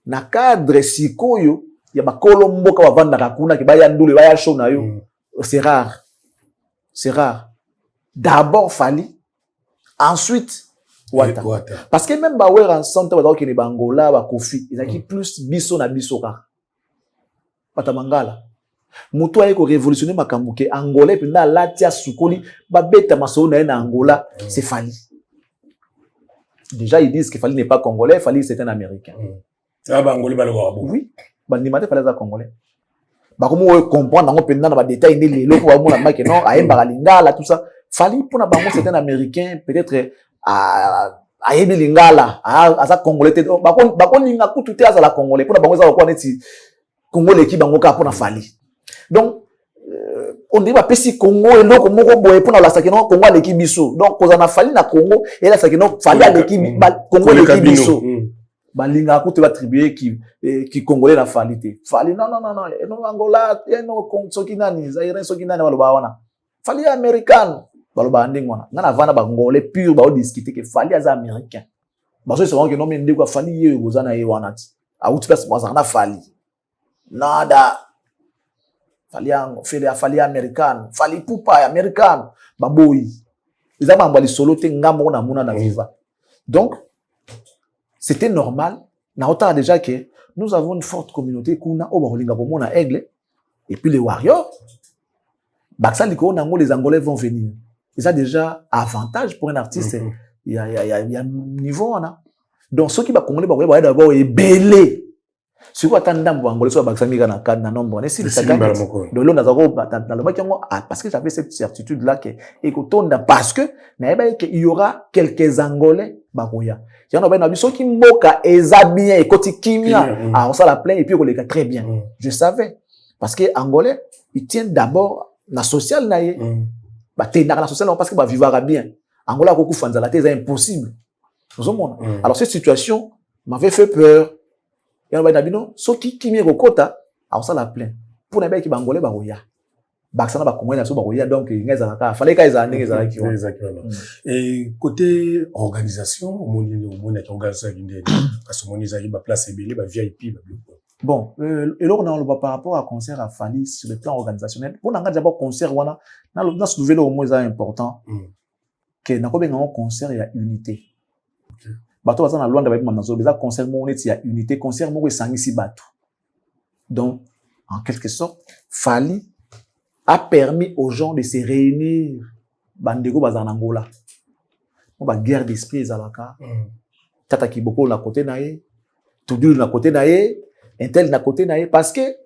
na cadre sikoyo, il y a Colombo qui va vendre la Kuna, qui va y andouler, va y show na yo. C'est rare. C'est rare. D'abord Fali, ensuite Ouattara. Parce que même Bawer ensemble, qui est Bangola, Kofi, ils ont plus biso na biso ka. Patamangala. Muto a révolutionné Makambuke, Angolais, puis na latia sukoli, babeta maso na Angola, c'est Fali. Déjà, ils disent que Fali n'est pas congolais, Fali c'est un Américain. Oui, Bandimate Fali est congolais. Comment comprendre dans le détail les locaux non à tout ça Fali pour na bango c'est un américain peut-être à lingala à ça congolais ninga kutu te la congolais pour na bango ça quoi neti congolais qui bango ka pour na Fali donc on dit ba pesi Congo et loko moko boye pour na la sakino Congo l'équipe biso donc koza na Fali na Congo et la sakino Fali à l'équipe Congo l'équipe biso balinga kutu attribuer qui congolais na Fali te Fali non Angola no soki nani zaire soki nani baloba wana Fali américain baloba nding wana ngana vana ba ngolais pur ba discuter que Fali aza américain baso se que non mais ndeko Fali ye gozana ye wana ti a outi passe moi na Fali nada Fali américain Fali pupa américain baboyi ezaba mbali solo te ngamo na mona na viva donc c'était normal. Na autant déjà que nous avons une forte communauté kuna obaholinga bomona aigle et puis les warriors. Baksa liko nango les Angolais vont venir. ils ont déjà avantage pour un artiste. Il y a niveau, on a. Donc, ceux qui va congolais, bah, d'abord, est belé. Ce qui attend dans Angolais, soit Baxami na nombre, on est si ça gagne. Donc, là, dans le match, parce que j'avais cette certitude-là que, parce que, il y aura quelques Angolais, bagoya. Il y en a ceux qui moquent, eza bien, et côté kimia, on s'en la plaint, et puis on les gars très bien. Je savais. Parce que Angolais, ils tiennent d'abord, la sociale, bah, t'es dans la sociale, parce que, bah, vivra bien. Angola, beaucoup fanzala, c'est impossible. Alors, cette situation m'avait fait peur. Et on va dire, ceux qui m'y recota, on s'en la plaint. Pour les mecs qui bangolais, bah, oui, Baxana, bah, comment il y a ce barouilla, donc, il y a fallait qu'ils aient exactement. Et côté organisation, au monde, à ce moment, ils arrivent à placer belé, bah, VIP, bah, bon, et là, on va par rapport à concert à Fali sur le plan organisationnel. Pour nous, d'abord, concert, on a, dans ce nouvel au moins important, que dans un concert, il y a unité. Bato bazana Luanda ba manzo beza concert mo il y a unité concert mo sangisi bato. Donc en quelque sorte Fali a permis aux gens de se réunir bandeko bazana Angola. On va guerre d'esprit ezalaka. Tata Kiboko na côté nae, Tudilu na côté nae, Intel na côté nae parce que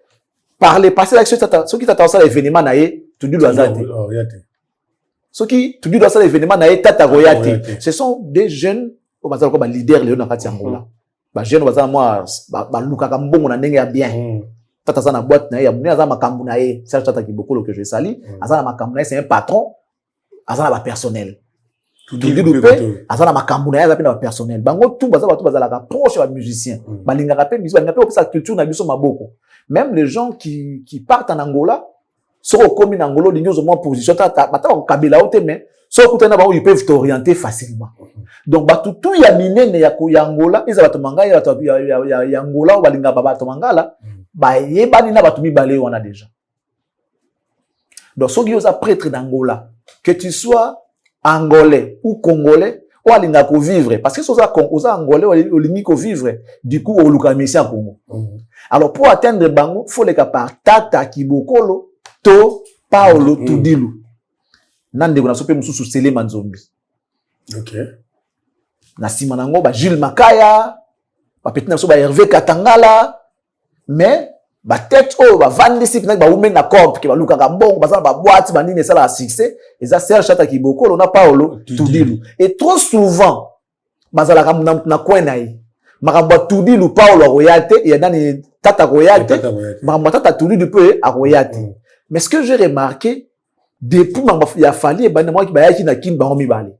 par le passé avec ceux qui t'attendent ça l'événement nae, Tudilu azate. Ceux qui Tudilu ça l'événement nae tata royate. Ce sont des jeunes au bazar comme leader Léon na kati Angola. Ba jeune bazar moi ba lukaka mbongo na ndenge ya bien. Tata za na boîte na ya muna za makambu na ye, ça tata Kiboko que je salue. Azana makambu na c'est un patron, azana ba personnel. Tout le pe azana makambu na ya za pena ba personnel. Bango tout bazala ka proche ba musicien. Ba linga ka musique, ba pe sa culture na biso maboko. Même les gens qui partent en Angola, sont commis en Angola, ils ont moins position tata au kabila ote mais ils peuvent t'orienter facilement. Donc, tout y a miné ne ya Angola, ils ont manga ya Angola ou balinga baba mangala, ba yebani na batumi balé on a déjà. Donc, ceux qui ont prêtre d'Angola, que tu sois angolais ou congolais, ou alinga ko vivre, parce que ceux qui angolais ou alinga ko vivre, du coup, au lukamisi en Congo. Alors, pour atteindre bango, faut les par Tata Kibokolo, to Paolo Tudilu. Nande kuna sope mususu Sele Manzombi. OK. Na sima nango ba Jules Makaya, ba petina so ba Hervé Katangala, mais ba tête o ba vandisi pina ba ume na corp ki ba luka ka mbongo ba ba boîte ba nini sala succès, eza Serge Tata Kiboko lona Paolo Tudilu. Et trop souvent bazala ka na kwenayi. Makambo Tudilu Paolo Royate et nani Tata Royate, makambo Tata Tudilu peut a Royate. Mais ce que j'ai remarqué depuis il a fallu moi qui ba na kin bango mibale.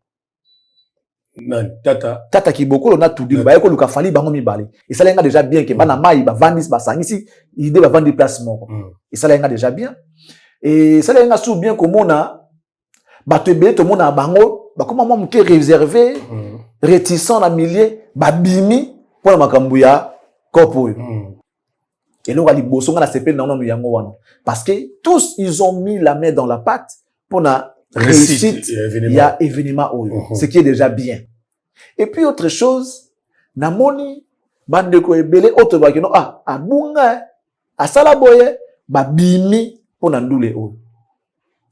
Tata Kiboko on a tout dit ba ko luka fali bango mibale. Et ça lenga déjà bien que bana mai ba vandis ba sangisi idée ba vendre placement. Et ça lenga déjà bien. Et ça lenga sou bien comme on a ba te belé tout monde a bango ba comment moi m'ke réservé réticent na milieu ba bimi pour makambu ya kopo. Et là, on va dire, parce que tous, ils ont mis la main dans la pâte pour la réussite. Il y a événement. Ce qui est déjà bien. Et puis, autre chose, namoni, bandeko ebele, autre bakino, abunga, asalaboye, babimi, pour nandoule o.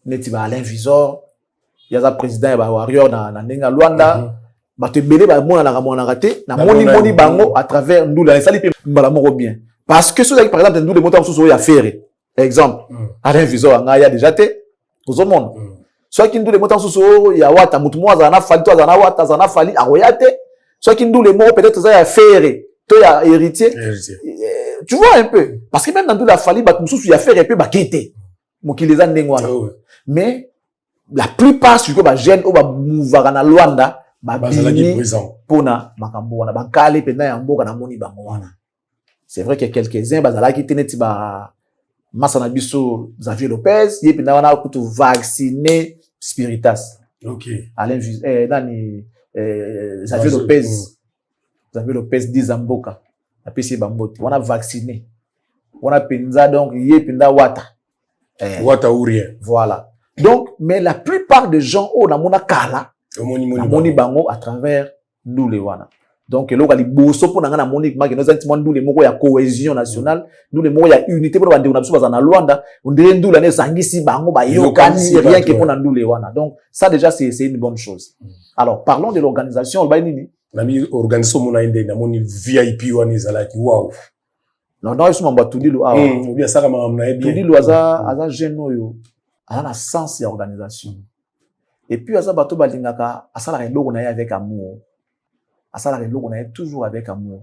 Neti ba Alain Visor, il y a un président, il y a un warrior dans Nenga Luanda, te ebele, ba mona na raté, na moni bango, à travers ndoule, ça lipe, mbala moro bien. Parce que ceux qui, par exemple, nous, les montants sous à faire. Exemple, Alain Visor, il y a déjà été, tout le monde. Soit qui nous, les montants sous il y a Wata, Moutoumouaz, Zana Fali, toi, Zana Wata, Zana Fali, Aroyate. Soit qui nous, les mots, peut-être, ça y a faire, toi, il y a héritier. Tu vois un peu. Parce que même dans tout la Fali, il y a faire un peu, quitter. Qui les a n'engouana. Mais, la plupart, sur quoi, gêne, ou, mouvara na Luanda, bini, pona, makambo, wana, bakale, pena, yambo, kana moni, bangoana. C'est vrai qu'il y a quelques-uns, bazala qui tenaient tiba Masana Bisso, Xavier Lopez, y est pendant on a vacciné Spiritas. OK. Alain Xavier Lopez. Xavier Lopez dit Zamboka. La PC Bambote. On a vacciné. On a penza donc y est pendant Wata. Wata ou rien. Voilà. Donc mais la plupart des gens on a mona kala. Moni bango à travers nous les wana. Donc, là, on a bosso pour n'anga na monique, mais nous avons nous les mots ya cohésion nationale, nous les mots ya unité pour bande on a besoin na Luanda, on dirait nous l'année sangisi bango ba yokani rien que pour nous les wana. Donc, ça déjà c'est une bonne chose. Alors, parlons de l'organisation, ba nini? Na mi organisation mona inde na moni VIP wani zalaki wow. Non, non, ils sont en tout dit lo ah. Ou bien ça comme on a bien. Tout dit lo aza jeune yo. A un sens d'organisation. Et puis aza bato balingaka asala reloko na avec amour. Asala reloko na toujours avec amour.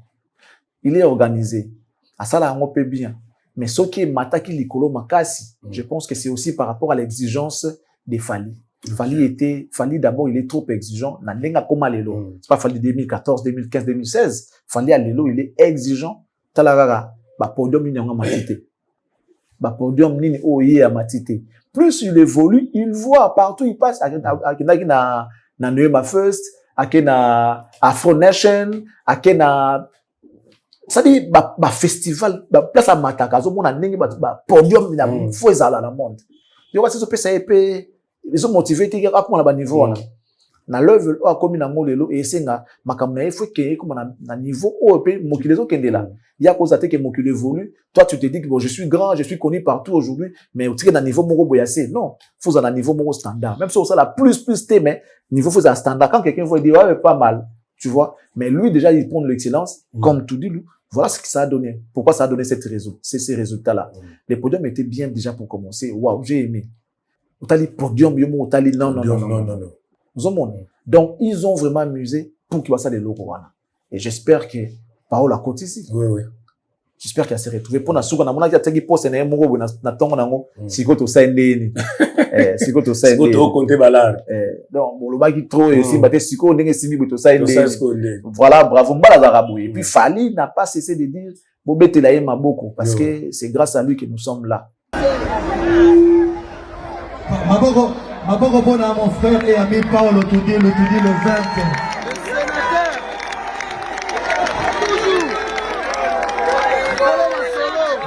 Il est organisé. Asala ngo peut bien. Mais ce qui est mataki likolo makasi, je pense que c'est aussi par rapport à l'exigence des Fally. Fally d'abord, il est trop exigeant. Na nenga koma lelo. C'est pas Fally 2014, 2015, 2016. Fally à lelo, il est exigeant. Talarara, ba podium ni nga matité. Ba podium ni oye a matité. Plus il évolue, il voit partout, il passe na Noema First, na Afro Nation, na ça dit ba festival, ba place à Mataka, zo mona nengi ba podium na fo ezala na monde. Yo kasi so pesa epé ils ont motivé te ka kuma na ba niveau wana. Na level o akomi na ngolelo e senga makambo na efo ke comme na niveau o epé mokile zo kendela. Ya cause que mokile évolue, toi tu te dis que bon je suis grand, je suis connu partout aujourd'hui, mais au tigre na niveau moko boyasé. Non, faut à niveau moko standard. Même si on ça la plus t mais niveau faut à standard quand quelqu'un va dire ouais pas mal, tu vois. Mais lui déjà il prend l'excellence comme tout dit lui. Voilà ce que ça a donné. Pourquoi ça a donné ces résultats-là. Les podiums étaient bien déjà pour commencer. Waouh, j'ai aimé. Otali podium, yomo otali non. Donc ils ont vraiment amusé pour qu'il y ait ça de locaux. Et j'espère que Paolo a côté ici. Oui. J'espère qu'il a se retrouvé pour na suka na mona ki ataki poste na moko na tongo nango sikoto saindeni. Sikoto saindeni. Sikoto compter balar. Donc bon le baki trop et si baté siko ndenge simi boto saindeni. Voilà, bravo mbala za rabou. Et puis Fally n'a pas cessé de dire bobetela ye maboko parce que c'est grâce à lui que nous sommes là. Maboko bon à mon frère et ami Paolo Toudi le 20.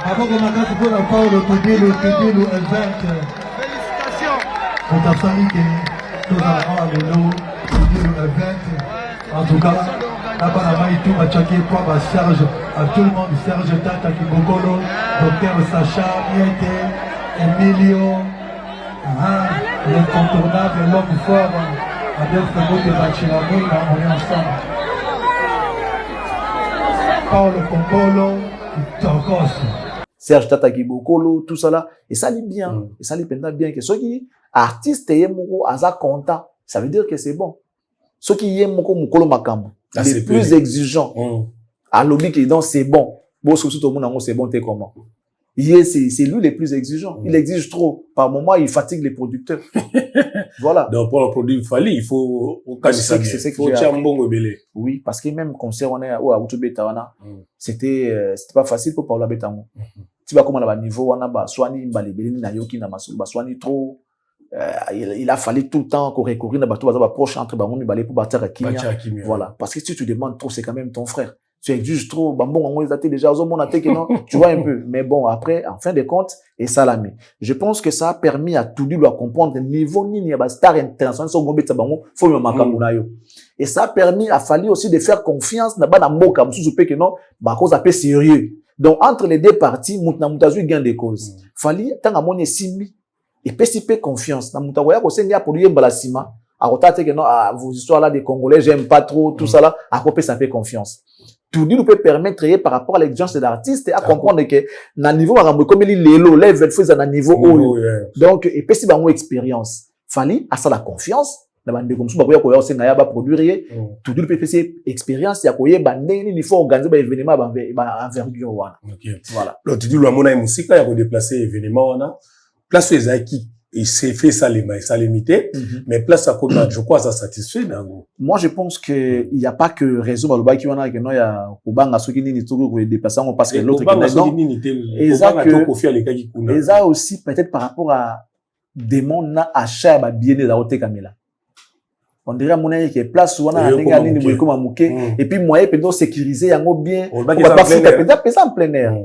Maboko makasi bon à Paolo Toudi le 20. Félicitations. On t'a salué que nous allons le Toudi le 20. En tout cas, là-bas là-bas il tout m'a checké pour ma Serge à tout le monde Serge Tata Kibokolo, Docteur Sacha, Miete, Emilio. L'incontournable, l'homme fort, Abel Fego de Bachilamo, on est ensemble. Paolo Pompolo, Tokos. Serge Tata Kibokolo, tout ça là. Et ça lit bien. Et ça lit bien que ceux qui artistes et moko aza content, ça veut dire que c'est bon. Ceux qui aiment moko mukolo makambo, les plus exigeants. À l'objet qui donc c'est bon. Bon, surtout tout le monde c'est bon, t'es comment? C'est lui le plus exigeant. Il exige trop. Par moment, il fatigue les producteurs. Voilà. Donc, pour le produit Fally, il faut, c'est que oui, parce que même concert, on est à Outubetawana, c'était pas facile pour Paolo Betango. Tu vas comme à niveau, on a soigné, balibélini, na yoki, na masul, soigné trop. Il a fallu tout le temps qu'on recourir na bateau, proche entre Bangomi, balé pour battre à Kimia. Voilà. Parce que si tu demandes trop, c'est quand même ton frère. Tu exiges trop, bon, on les a déjà, tu vois un peu. Mais bon, après, en fin de compte, et ça l'a mis. Je pense que ça a permis à tout lui à comprendre le niveau ni a star international, faut me marquer et ça a permis à Fally aussi de faire confiance na bana mboka, que non, bah, cause un peu sérieux. Donc, entre les deux parties, moutazu gain des causes. Fally, tant à mon simbi, et peu confiance. Na moutagoya, ko senga pour lui mbalasima, à rotate que non, vos histoires là des Congolais, j'aime pas trop, tout ça là, à couper ça fait confiance. Tout nous peut permettre par rapport à l'exigence de l'artiste à comprendre que na niveau comme il lelo level fait à niveau haut donc et puis si ba expérience Fally à ça la confiance na bande comme ça ba ko ya senga ya ba produire tout nous peut faire expérience ya ko yeba ndeni il faut organiser ba événement ba envergure wana voilà donc tu dis le mona musique ya ko déplacer événement wana place les qui il s'est fait ça limité, mais place à quoi je crois ça satisfait d'ango. Moi je pense que il y a pas que raison baloba qui wana que non ya kubanga soki nini tout ko déplacer parce que l'autre et ça aussi peut-être par rapport à des mondes na achat ba bien de la haute camila. On dirait mon que place wana ninga nini boy comme amuke et puis moyen peut sécuriser yango bien on va pas faire en plein air.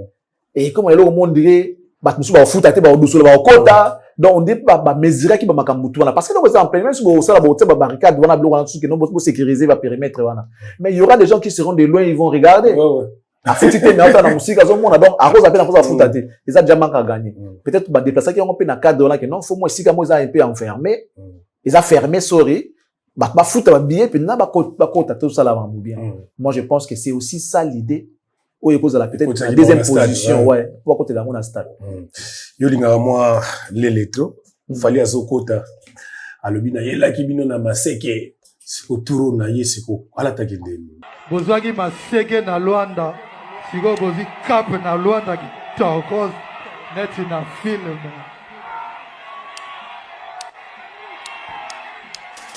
Et comme le monde dirait ba musu ba foot ate ba oduso ba okota donc on dit ba mesurer qui ba makambutu wana parce que donc en plein même si vous ça la botte ba barricade wana bloc wana tout que non pour sécuriser va périmètre wana mais il y aura des gens qui seront de loin ils vont regarder a fitité mais on a musique à mon donc à cause appelle à foutre tête ils a déjà manqué à gagner peut-être ba déplacer qui on peut na cadre là que non faut moi ici comme ils a un peu enfermé ils a fermé sorry ba foutre ba billet puis na ba côté tout ça là va bien moi je pense que c'est aussi ça l'idée ou cause la peut-être la deuxième position ouais pour côté dans mon stade yo linga moi l'électro fallait azokota alobi na yela ki bino na maseke siko turo na yesiko ala takende bozwaki maseke na Luanda siko bozi cap na Luanda ki tokos net na film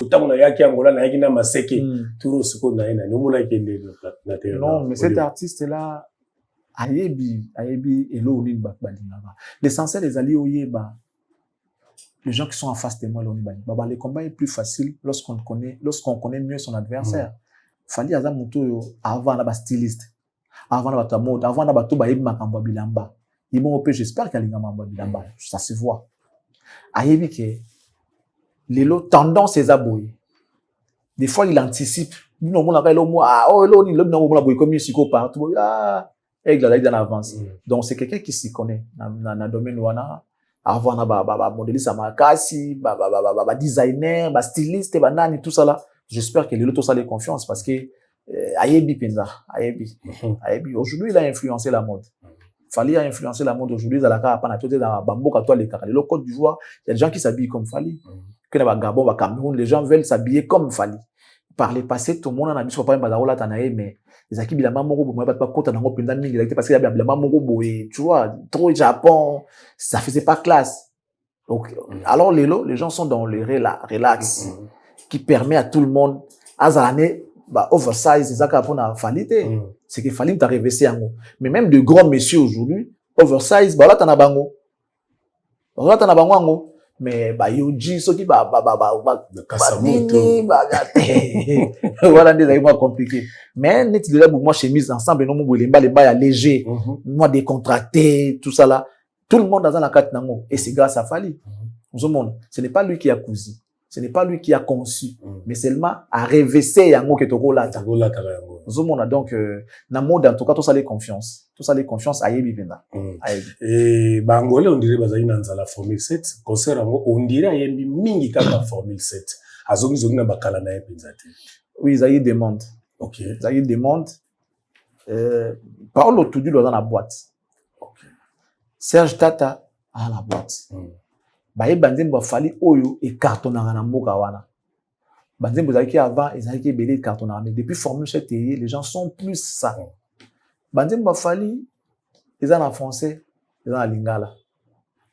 Utango na yaki Angola na yaki na maseke turo siko na ina no mona kende na terre. Non, mais cet artiste là ayebi elo ni balinga. L'essentiel des alliés oyeba les gens qui sont en face de moi l'oni baba le combat est plus facile lorsqu'on connaît mieux son adversaire. Fali aza muto avant na ba styliste. Avant na ba mode, avant na ba to ba yebi makambo bilamba. Ibon pe j'espère qu'alinga makambo bilamba. Ça se voit. Ayebi ke lelo tendance est aboyé. Des fois il anticipe. Non mon la lo moi oh lo ni lo na mo la boy comme siko partout. Ah, et il a dans avance. Donc c'est quelqu'un qui s'y connaît na domaine wana. Avant na ba modéliste amakasi, ba designer, ba styliste, ba nani tout ça là. J'espère que lelo tout ça les confiance parce que ayebi penza, ayebi. Aujourd'hui il a influencé la mode. Fali a influencé la mode aujourd'hui dans la carte pana tout dans bamboka toi les Carré. Le Côte d'Ivoire, il y a des gens qui s'habillent comme Fali. Que dans Gabon, au Cameroun, les gens veulent s'habiller comme Fali. Par le passé, tout le monde en a mis sur pas un tanae mais les équipes de la maman moi pas côté dans le pendant mingi parce qu'il y a la maman boy, tu vois, trop Japon, ça faisait pas classe. Donc alors les gens sont dans le relax qui permet à tout le monde azalane ba oversize ça pour na falité. C'est que Fali t'a réveillé en mais même de grands messieurs aujourd'hui oversize ba là t'en a bango. Ba t'en a bango mais ba yoji so qui ba nini ba voilà des aïeux compliqués mais net de là moi chemise ensemble non mo les ba léger moi décontracté tout ça là tout le monde dans la carte nango et c'est grâce à Fali nous monde ce n'est pas lui qui a cousu ce n'est pas lui qui a conçu mais seulement a réveillé yango que toko là nous monde donc na mode en tout cas tout ça les confiance ayebi venda et bangolais on dirait bazali na nzala formule 7 concert on dirait ayembi mingi kaka formule 7 azongi na bakala na epenzati oui ça y demande OK ça y demande Paolo Tudu dans la boîte Serge Tata à la boîte baye banzembo Fali oyo et cartonnanga na mboka wana banzembo zaki avant ezaki belé cartonnanga mais depuis formule 7 les gens sont plus ça banzembo Fali ils en français ils en lingala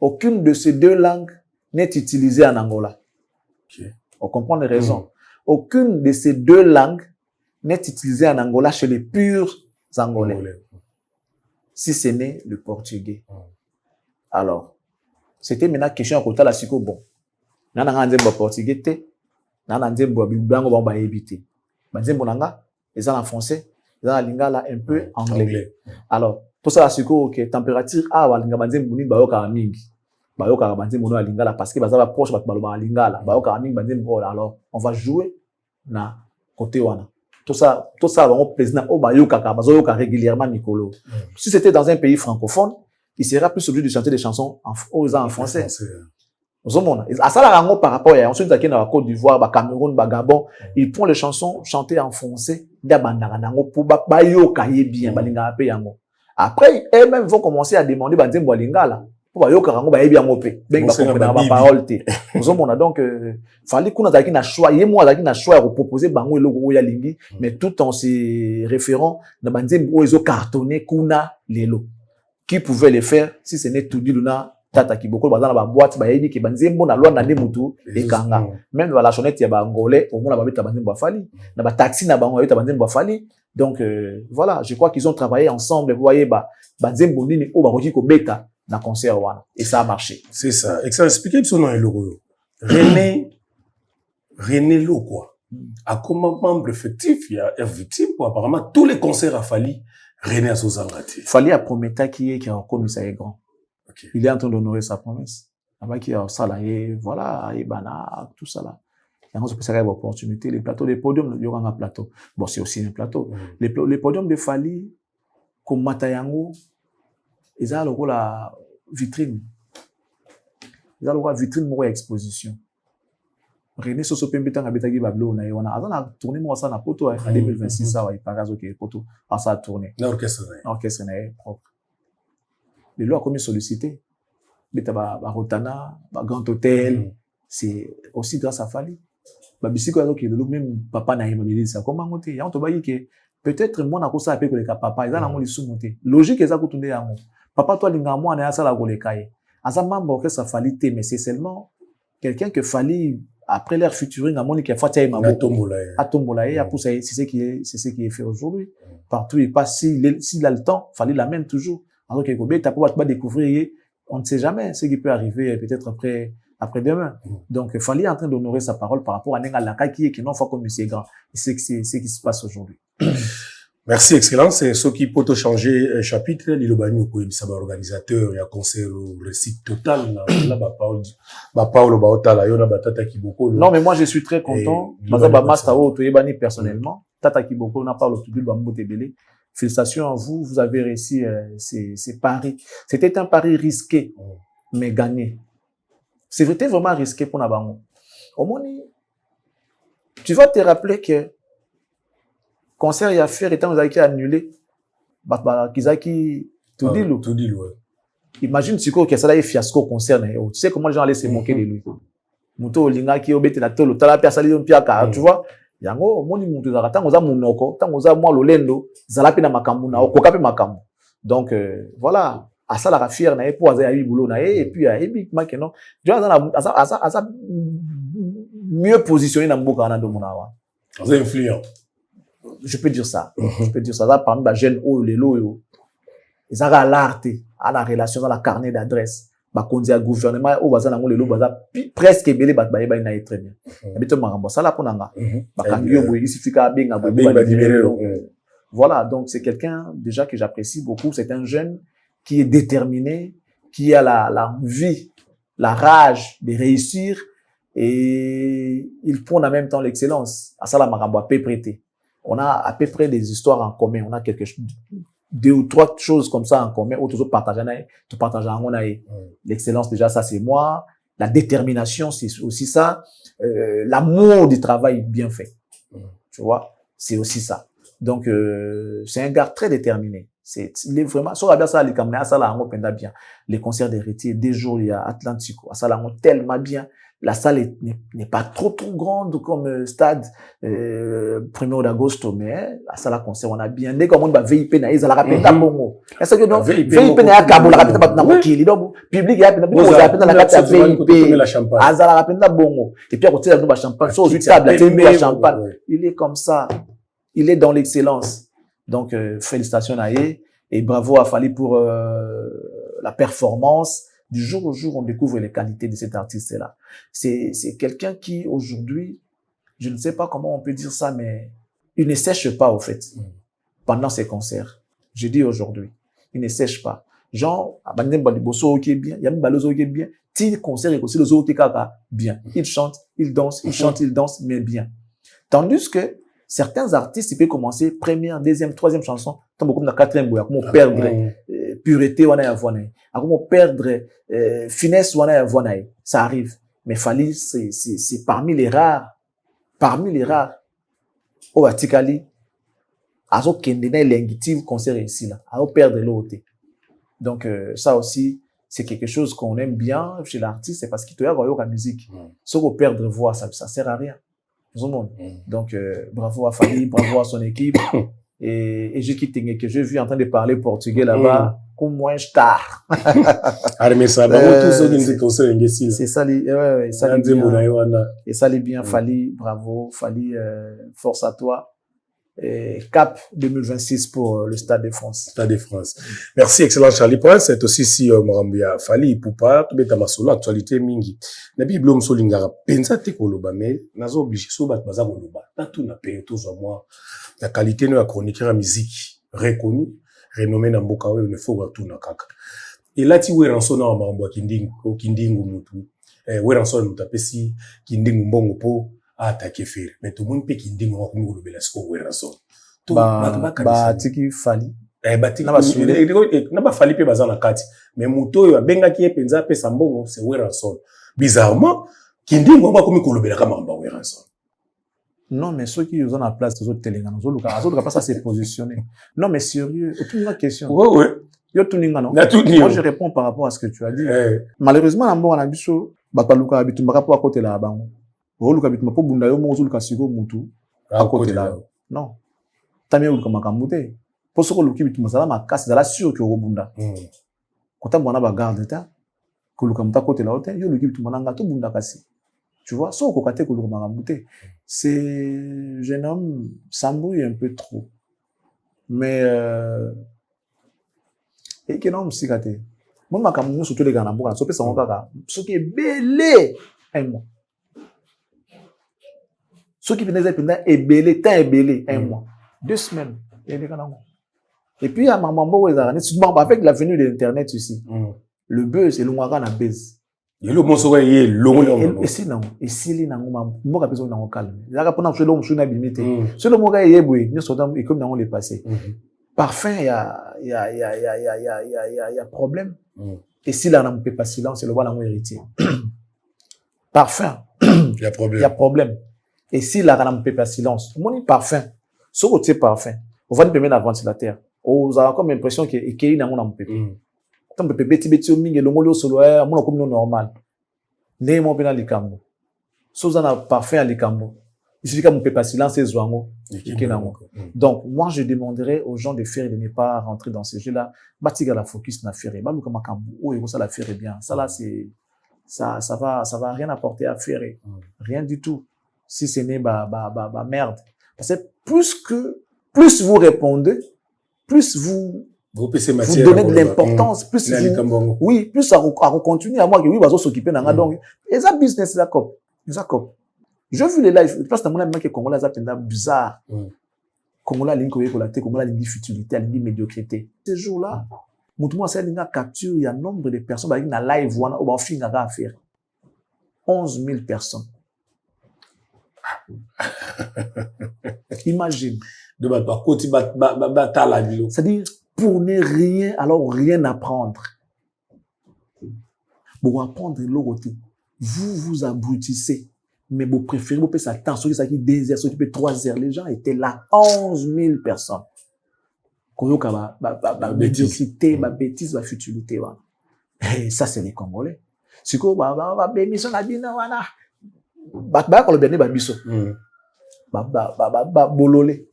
aucune de ces deux langues n'est utilisée en Angola. On comprend les raisons. Aucune de ces deux langues n'est utilisée en Angola chez les purs Angolais. Si ce n'est le portugais. Alors, c'était maintenant question à côté la siko bon. Nana nzembo portugais te, nana nzembo blanco ba éviter. Banzembo nanga, ils en français, ils en lingala un peu anglais. Alors, tout ça la siko que température a walinga banzembo ni bayoka mingi. Bayoka banzembo no lingala parce que bazaba proche ba baloba lingala. Bayoka mingi banzembo alors, on va jouer na côté wana. Tout ça va président au bayoka bazoyoka régulièrement Nicolo. Si c'était dans un pays francophone, il sera plus obligé de chanter des chansons en français. À ça, la par rapport à ensuite, dans la Côte d'Ivoire, Cameroun, Gabon, ils font les chansons chantées en français. Après, eux-mêmes vont commencer à demander Banzembo Lingala. Pour bayoka rango ba bien ngopé ben ba comprendre ba parole té donc fallait qu'on a na choix et moi na choix pour proposer bango eloko ya lingi mais tout en se référant na Banzembo ezo cartonné kuna lelo qui pouvait le faire si ce n'est tout dit luna tata kiboko bazana ba boîte ba yebi ke Banzembo na loi na ndemutu e kanga même dans la chonnette ya ba angolais au moins la ba Banzembo Fali na ba taxi na bango ba Banzembo Fali donc voilà je crois qu'ils ont travaillé ensemble vous voyez Banzembo nini o ba koki ko beta na concert wana et ça a marché c'est ça et ça expliquer son nom logo René Lo quoi a comme membre effectif il y a victime pour apparemment tous les concerts à Fali René Azozangati Fali a prometté qui est encore ça est grand il est en train d'honorer sa promesse qui a ça là, et voilà, et bana, tout ça là. Et on se peut savoir l'opportunité, les plateaux, les podiums, il y aura un plateau. Bon, c'est aussi un plateau. Les podiums de Fali, comme Matayango, ils ont la vitrine. Ils ont la vitrine pour exposition. René Sosopembetang Abetagi Bablo, on a tourné moi ça na poto en 2026, ça va y paraître que poto à ça tourné. L'orchestre n'est propre. Les lois comme sollicité, beta ba Rotana, ba Grand Hôtel, c'est aussi grâce à Fali. Ba bisiko azo ki le même papa na yema ça comment monter ya on to ba yi que peut-être moi na ko ça appelle que le papa ils ont les sous monter logique eza ko tunde yango papa toi linga moi na ça la ko le kai asa membre orchestre Fali té mais c'est seulement quelqu'un que Fali après leur featuring à Monique Fatia et Atombola a poussé c'est ce qui est fait aujourd'hui partout il passe s'il a le temps Fali l'amène toujours alors que Kobe t'as pas découvrir on ne sait jamais ce qui peut arriver peut-être après demain. Donc, il fallait en train d'honorer sa parole par rapport à Nengalaka qui est non pas comme monsieur grand. C'est ce qui se passe aujourd'hui. Merci, Excellence. C'est ce qui peut changer chapitre. L'Ilobani, organisateur, il y a concert au récit total. Là, Paolo Baotala, Yona Batata Kiboko. Non, mais moi, je suis très content. Mazaba Mastao, Toyebani, personnellement. Tata Kiboko, on a parlé au tout début, félicitations à vous. Vous avez réussi ces paris. C'était un pari risqué, mais gagné. C'était vraiment risqué pour Nabango. Au moins, tu vas te rappeler que concert et affaires étant annulé, Kizaki Toudilou. Imagine si que ça a fiasco concert. Tu sais comment les gens allaient se moquer de lui. Muto linga ki obete na tolo tala pia sali piaka, tu vois. Yango moni muto za tango za munoko, tango za mwa lolendo, zalapi na makambu na okoka pe makambu. Donc voilà. À ça la fière na pour aza yi boulot na et puis a ebi makeno tu as mieux positionné dans mboka na domona wa aza influent je peux dire ça là parmi les jeunes ou les loyo ils ont l'art à la relation dans la carnet d'adresse ba konzi à gouvernement ou baza na ngo lelo baza presque belé ba ba na très bien habito marambo ça là pour nanga ba kanyo bo isifika benga bo voilà donc c'est quelqu'un déjà que j'apprécie beaucoup c'est un jeune qui est déterminé, qui a la vie, la rage de réussir et il prône en même temps l'excellence. À ça, la marambo à peu près. On a à peu près des histoires en commun. On a deux ou trois choses comme ça en commun. Tout partager en l'excellence, déjà, ça, c'est moi. La détermination, c'est aussi ça. L'amour du travail bien fait. Tu vois, c'est aussi ça. Donc, c'est un gars très déterminé. Il est vraiment, sur la ça, bien. Les concerts d'héritiers, des jours, il y a Atlantico. Ça, là, tellement bien. La salle n'est pas trop grande comme stade, 1er d'agosto, mais la salle à concert, on a bien. Dès qu'on va VIP, na, ils ont la rappel bongo. Est-ce que donc, VIP na, Kabo, la rappel na, Mokili, donc, public, il y a la carte VIP. Ah, ça la rappel na, bongo. Et puis, à côté, il y a champagne. Sur une table, il y a champagne. Il est comme ça. Il est dans l'excellence. Donc, félicitations à Yé et bravo à Fali pour la performance. Du jour au jour, on découvre les qualités de cet artiste-là. C'est quelqu'un qui, aujourd'hui, je ne sais pas comment on peut dire ça, mais il ne sèche pas, au fait, pendant ses concerts. Je dis aujourd'hui, il ne sèche pas. Genre, qui est bien, il y a Balozo qui est bien, il concert et aussi le zoo qui est bien. Il chante, il danse, mais bien. Tandis que certains artistes, ils peuvent commencer première, deuxième, troisième chanson, tant beaucoup dans la quatrième boya, comment perdre pureté wana ya voix comment perdre finesse wana ya voix. Ça arrive. Mais Fali, c'est parmi les rares. Au Atikali, azo kendena lengitive concert ici là, azo perdre l'autre. Donc ça aussi, c'est quelque chose qu'on aime bien chez l'artiste, c'est parce qu'il te y a la musique. Sauf qu'on perdre voix, ça sert à rien. Tout le monde. Donc, bravo à Fali, bravo à son équipe. Et j'ai quitté que j'ai vu en train de parler portugais là-bas, comme moi, star. C'est ça, et ça l'est bien, Fali, bravo, Fali, force à toi. Et cap 2026 pour le Stade de France. Stade de France. Merci, excellent Charlie Prince. C'est aussi si Marambia Fali Poupa, tout beta masolo actualité mingi. Na Bible msolingara penza te koloba mais nazo obligé so bat baza koloba. Ta tout na paye tout à moi. La qualité de la chroniqueur à musique reconnue, renommée dans Mboka, il ne faut pas tout na kaka. Et là, tu es rançon dans ma kindingu mutu. Ouais, rançon mutu apesi kindingu mbongo po attaquer faire. Mais tout le monde peut kindingu wa kumulu belasko ouais rançon. Ba tiki fali. Batiki na ba fali pe bazana kati. Mais muto yo benga ki penza pe sambongo c'est ouais rançon. Bizarrement, kindingu wa kumulu belaka mamba ouais rançon. Non, mais ceux qui ont en place, les autres télé, les autres pas ça se positionner. Non, mais sérieux, aucune autre question. Ouais. Yo tout ninga non. Moi je réponds par rapport à ce que tu as dit. Malheureusement na mbo na biso bataluka habitu mbaka po côté là bango. O luka habitu po bunda yo mo zuluka siko mutu à côté là. Non. Tamé luka makamute. Po soko luki habitu masala makasi za la sûr que o bunda. Kota mwana ba garde ta ko luka muta côté là hôtel yo luki habitu mananga to bunda kasi. Tu vois, ça ko kate ko luka makamute. C'est jeune homme s'embrouille un peu trop. Mais et que non musikate moi makamu surtout les gars na mboka so pesa ngo kaka so ki belé un mois so ki pineza pinda e belé tant e belé un mois 2 semaines et les gars et puis à maman mbo ezara ni souvent avec la venue de l'internet ici le buzz et le ngwaka na buzz et le monso ye longo et si non et si li nango mboka pesa nango calme zaka pona so lo msuna bimite so lo moka yebwe ni so tam et comme nango les passé parfum, il y a problème. Et si là, on ne peut pas silence, c'est le voilà mon héritier. Parfum, il y a problème. Et si là, on ne peut pas silence, mon parfum, ce côté parfum, on va nous permettre la ventilateur. On a comme l'impression que il y a un peu. Tant que petit au mingue, le mot solo, mon comme normal. Né mon pénal likambo. Soza na parfum à likambo. Il suffit qu'on ne peut pas silencer Zouango. Donc, moi, je demanderais aux gens de faire, de ne pas rentrer dans ces jeux-là. Batiga la focus na faire. Bah, Luka Makambu, oh, ça la faire bien. Ça là, ça va rien apporter à faire. Rien du tout. Si ce n'est, merde. Parce que plus vous répondez, plus vous donnez de l'importance, plus plus à continuer à moi, que oui, va s'occuper d'un donc, et ça business, là, comme, je vu les lives, parce que mon ami qui est congolais, ça bizarre. Congolais, ligne koyé kolaté, Congolais, ligne futilité, ligne médiocrité. Ces jours-là, moi, c'est ligne capture, il y a nombre de personnes, qui na live, ou ba fin à faire. 11 000 personnes. Imagine. C'est-à-dire, pour ne rien, alors rien apprendre. Pour apprendre l'autre, vous vous abrutissez. Mais vous préférez, vous pouvez s'attendre, ceux qui 2 heures, ceux qui 3 heures. Les gens étaient là, 11 000 personnes. Koyoka, médiocrité, bêtise, futilité, et ça, c'est les Congolais. C'est quoi, bémission, la bina, wana. Quand le béni, biso. Bololé.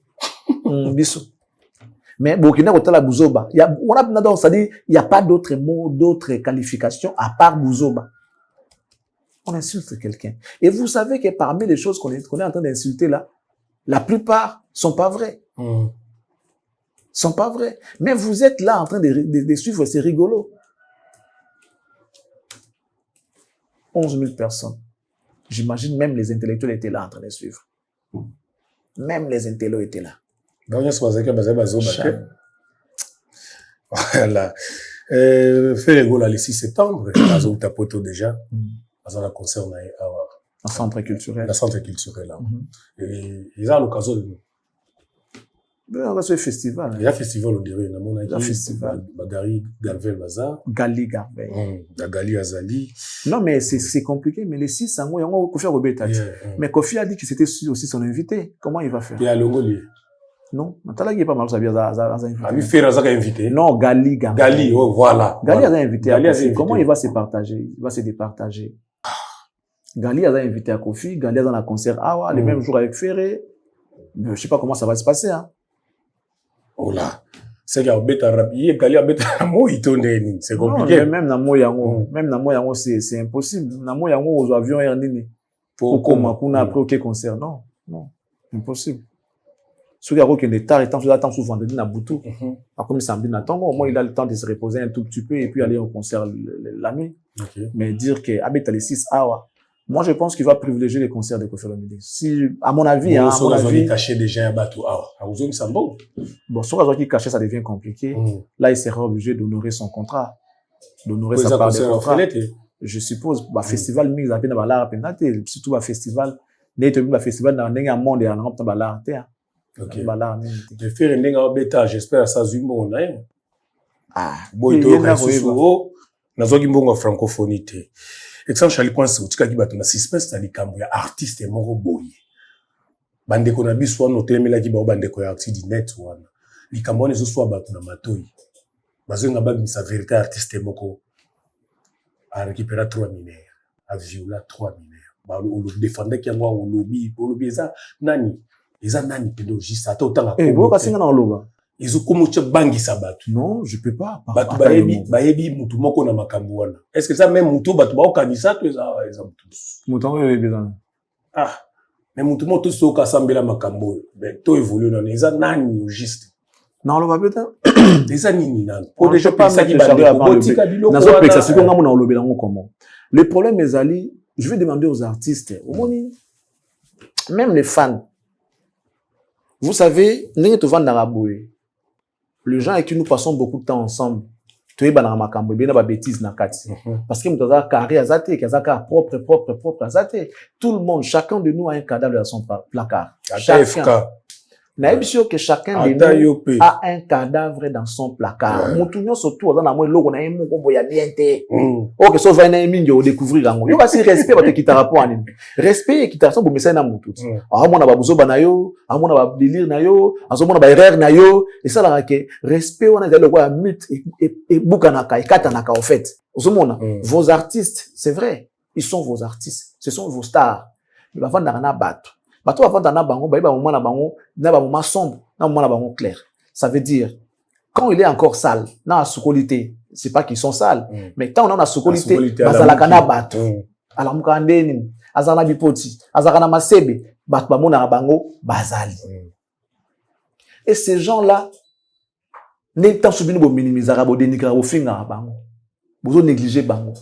Biso. Mais, Burkina, quand la bouzoba, on a, donc, ça dit, il n'y a pas d'autres mots, d'autres qualifications, à part bouzoba. On insulte quelqu'un. Et vous savez que parmi les choses qu'on est en train d'insulter là, la plupart sont pas vraies. Sont pas vraies. Mais vous êtes là en train de suivre, c'est rigolo. 11 000 personnes. J'imagine même les intellectuels étaient là en train de suivre. Même les intellectuels étaient là. Voilà. Fait le goal le 6 septembre, Azo Tapoto déjà. Dans un concert un centre culturel. Un centre culturel là. Et ils ont l'occasion de c'est un festival. Il y a un festival on dirait un festival. Bagari Garvel Bazar. Gali Garvel. Gali Azali. Non mais c'est compliqué mais les 6 ans on Kofi Robert a dit. Mais Kofi a dit que c'était aussi son invité. Comment il va faire? Il y a Longoli. Non, Matala qui est pas mal ça bien ça invité. Ah, lui faire ça invité. Non, Gali Garvel. Gali, oh voilà. Gali a invité. Comment il va se partager? Il va se départager. Gali a invité à Kofi, Gali a dans un concert le même jour avec Ferré. Je sais pas comment ça va se passer, hein. Oh là. C'est qu'il y a Gali a c'est compliqué. Non, même na Moyango, c'est impossible. Na Moyango aux avions Air Nini. Pour comment après aucun concert. Non, impossible. Ceux qui ont des tard, étant sous vendredi na Boutou. Comme samedi na Tongo, au moins il a le temps de se reposer un tout petit peu et puis aller au concert la nuit. Mais dire que habite les 6 hours. Moi, je pense qu'il va privilégier les concerts de Kofi Olomide. Si, à mon avis, caché déjà bon, soit qui caché, ça devient compliqué. Là, il sera obligé d'honorer son contrat. d'honorer sa part de contrat. Je suppose, bah, festival, mais ils appellent dans l'art, surtout un festival, un festival dans le monde et en Europe, dans l'art. Ok. Je fais un dingue bêta, j'espère que ça zumbo, on a. Ah, bon, il y a un sous nazoki mbongo francophonie te. Exemple Charlie Point utika ki bato na suspense na likambo ya artiste moko boye. Bandeko na biso wana otelemela ki ba bandeko ya artiste di net wana. Likambo wana ezoswa bato na matoi. Bazenga ba misa vérité artiste moko a récupérer 3 mineurs, a violer 3 mineurs. Ba o le défendre ki yango o lobi eza nani pédagogiste ata otanga ko. Bo kasinga na loba. Ils ont comme tu bangi sabatu. Non, je peux pas. Batu bayebi mutu moko na makambo wana. Est-ce que ça même mutu batu ba okanisa to eza mutu. Mutu oyo bezana. Ah. Mais mutu moto so ka sambela makambo. Ben to évoluer na eza nani juste. Non, loba beta. Eza nini nani. Ko déjà pas ça qui bande avant le. Na so pexa siko ngamu na lobela ngo comment. Le problème est ali, je vais demander aux artistes, même les fans. Vous savez, n'engé te vendre raboué. Les gens avec qui nous passons beaucoup de temps ensemble, tu es banana makambo, bien na bêtise na kati. Parce que nous avons carré azate, kazaka propre azate. Tout le monde, chacun de nous a un cadavre dans son placard. Chacun. Naibisio que chacun de nous a un cadavre dans son placard. Moutounyo surtout dans la moelle logo na emu kombo ya biente. OK, so va na mingi o découvrir ngo. Yo ba si respect ba te kitara po ani. Respect et kitara so bo message na mututi. Ah mona ba buzo banayo, ah mona ba délire na yo, azo mona ba erreur na yo, et ça la ke respect wana za logo ya mythe et bukanaka et katanaka en fait. Ozo mona vos artistes, c'est vrai, ils sont vos artistes, ce sont vos stars. Mais ba vanda na bato. Bato va vendre na bango, ba moment na bango, na ba moment sombre, na moment na bango clair. Ça veut dire quand il est encore sale, na soukolité, c'est pas qu'ils sont sales, mais tant on a soukolité, bazalaka na bato. Alors mukandeni, azana bipoti, azaka na masebe, bato ba mona na bango bazali. Et ces gens-là ne tant subini bo minimisera bo dénigrer bo finga bango. Bozo négliger bango.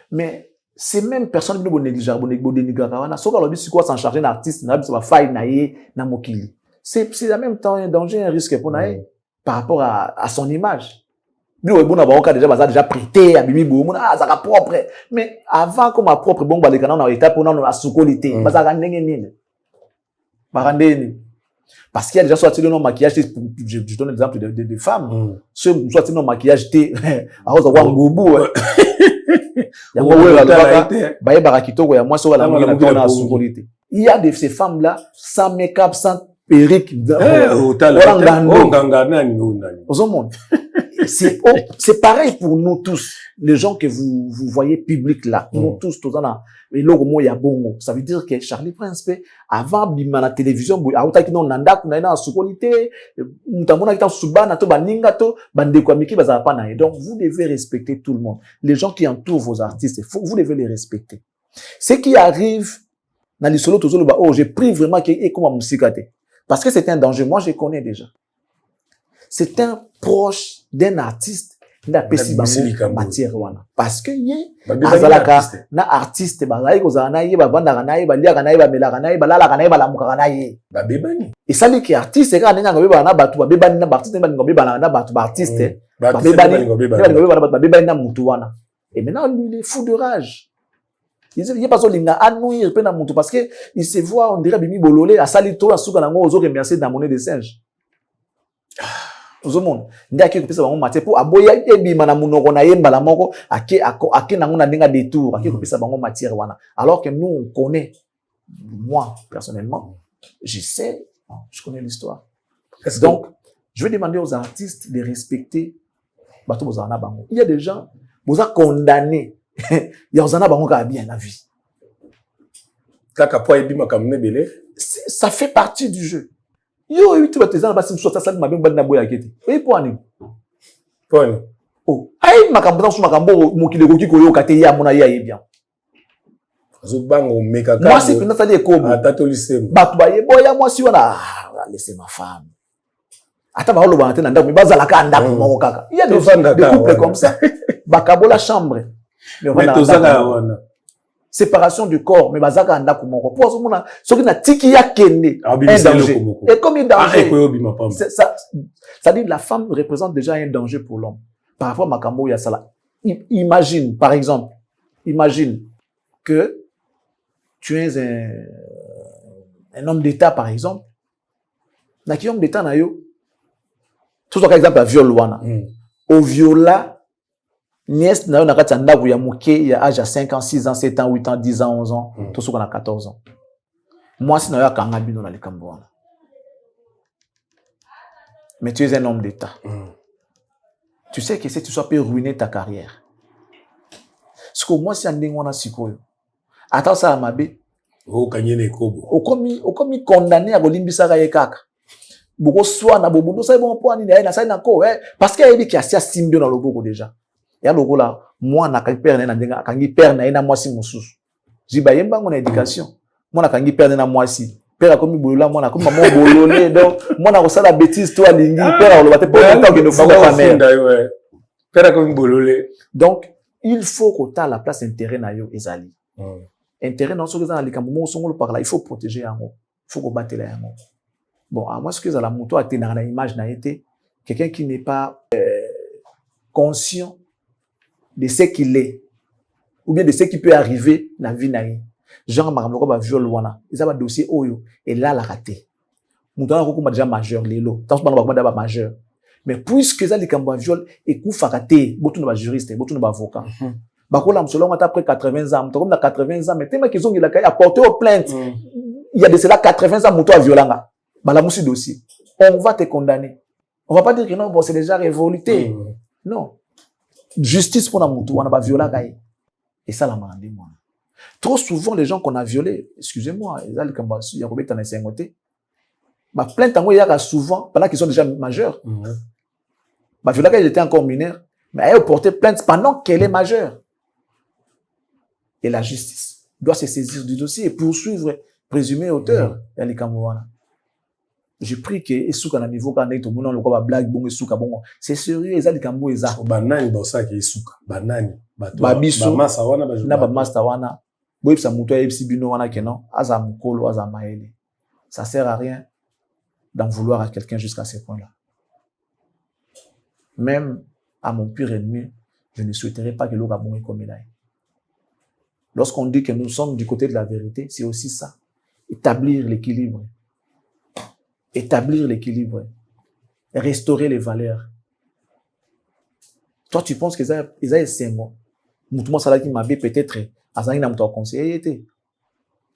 Mais ces mêmes personnes qui nous négligent, bo dénigrer wana, so ka lobi siko s'en charger d'un artiste, na biso ba faille na ye na mokili. C'est en même temps un danger, un risque pour nae par rapport à son image. Lui on a déjà prêté à bibi bo mona ça propre. Mais avant comme propre bon ba le kana na étape on a soukolité, ba ça ndenge nini. Ba ndeni. Parce qu'il y a déjà sorti le nom maquillage, je donne l'exemple de femmes. Ceux qui sorti le maquillage, à cause de Wangobu, il y a de ces femmes-là, sans make-up, sans perruque, c'est pareil pour nous tous, les gens que vous voyez publics là, nous tous, tous là, mais là, il y a bon. Ça veut dire que Charlie Prince, avant, bima la télévision, autant qu'il n'anda qu'on a sous qualité, mutamona qui subana to baninga to bande kwa miki bazala pas nae. Donc vous devez respecter tout le monde. Les gens qui entourent vos artistes, vous devez les respecter. Ce qui arrive dans les solos toujours bah oh j'ai pris vraiment que et comme musikate parce que c'est un danger. Moi je connais déjà. C'est un proche d'un artiste na pesi bango matière wana parce que ye azalaka na artiste bazali kozala na ye bavandaka na ye baliaka na ye bamelaka na ye balalaka na ye balamukaka na ye babebani esali ki artiste ka ndenge ngobeba na bato babebani na artiste ndenge ngobeba na bato ba artiste babebani babebani na mutu wana et maintenant lui il est fou de rage il pas solinga anouir pe na mutu parce que il se voit on dirait bimi bololé asali to asuka nango ozo remercier dans monnaie de singe Ozomon ndaki kopesa bango matière pour aboya ebima na munoko na yemba la moko ake nango na ndinga détour ake kopesa bango matière wana alors que nous on connaît moi personnellement je connais l'histoire donc je vais demander aux artistes de respecter bato bozana bango il y a des gens boza condamnés ya ozana bango ka bien la vie kaka po ebima kamne belé ça fait partie du jeu. Yo, tu vas te dire, basi msota sali mabeng bali na boya kete. Et pour ani. Poni. Oh, ay makambo sur makambo mokile koki koyo kate ya mona ya bien. Zo bango meka ka. Moi c'est pendant ça les kobo. Atato lycée. Batu ba ye boya moi si wana laisser ma femme. Ata ba holo ba ntena ndako bazala ka ndako moko kaka. Il y a des couples comme ça. Bakabola chambre. Mais tozanga wana. Séparation du corps mais bazaka ndako moko pour ce mona soki na tiki ya kende un danger et comme un danger ça dit la femme représente déjà un danger pour l'homme par rapport à makambo ya sala imagine, par exemple, imagine que tu es un homme d'État, par exemple. Na qui homme d'État na yo? Tout par exemple, à viol wana. Au viola, nièce na yo na kati ndaku ya muke, il y a âge à 5 ans, 6 ans, 7 ans, 8 ans, 10 ans, 11 ans. Tout ce qu'on a 14 ans. Moi, si na yo kanga bino na likambo wana. Mais tu es un homme d'État. Tu sais que si tu sois peut ruiner ta carrière. Parce que moi, si on est en sikoyo, attends ça à ma bé. Okomi condamné à bolimbisa kaka. Beaucoup soit na bobundo ça bon point ni na ça na ko parce qu'il y a des qui a simbio dans le boko déjà. Ya logo là moi na kangi père na ndenga kangi père na moi si mususu. Ziba yemba ngona éducation. Moi na kangi père na moi si. Père comme bolola moi na comme maman bololé donc moi na ko sala bêtise toi lingi père lo baté pour tant que ne faut pas mère. Père comme bololé. Donc il faut que tu aies la place intérêt na yo ezali. Intérêt dans ce que dans les camps songolo par là il faut protéger yango. Il faut combattre la yango. Bon, à moi ce que ça la moto a été dans l'image n'a été quelqu'un qui n'est pas conscient de ce qu'il est ou bien de ce qui peut arriver dans la vie naïe. Genre makamoko ba viol wana, ils ont un dossier oyo et là la raté. Moto na ko déjà majeur lelo. Tant pas ba majeur. Mais puisque ça les camps viol et coup faraté, botu na ba juriste, botu na ba avocat. Bakola msolonga après 80 ans, comme na 80 ans, mais tellement qu'ils ont il a apporté aux plaintes. Il y a de cela 80 ans moto a violanga. Balamusi dossier. On va te condamner. On va pas dire que non, bon, c'est déjà révoluté. Non. Justice pour la moutou, on a pas violé gaï. Et ça, la mandé, moi. Trop souvent, les gens qu'on a violés, excusez-moi, ils allaient comme il y a combien de temps c'est côté. Bah, plein de temps, il y a souvent, pendant qu'ils sont déjà majeurs. Bah, violé gaï, il était encore mineur. Mais elle a porté plainte pendant qu'elle est majeure. Et la justice doit se saisir du dossier et poursuivre présumé auteur. Il y a les Camerounais. Je prie que Esouka na niveau quand est au monde le quoi blague bon Esouka bon c'est sérieux ezali kambo eza banani ba ça ki Esouka banani babiso ba masa wana ba na ba master wana boyebisa muto ya ebisi bino wana keno aza mukolo aza maele ça sert à rien d'en vouloir à quelqu'un jusqu'à ce point-là. Même à mon pire ennemi je ne souhaiterais pas que l'autre bon comme il est. Lorsqu'on dit que nous sommes du côté de la vérité c'est aussi ça, établir l'équilibre. Établir l'équilibre, restaurer les valeurs. Toi, tu penses que ça est 5 mois. Moutouman ça qui m'a peut-être, à ça, il n'a pas conseillé.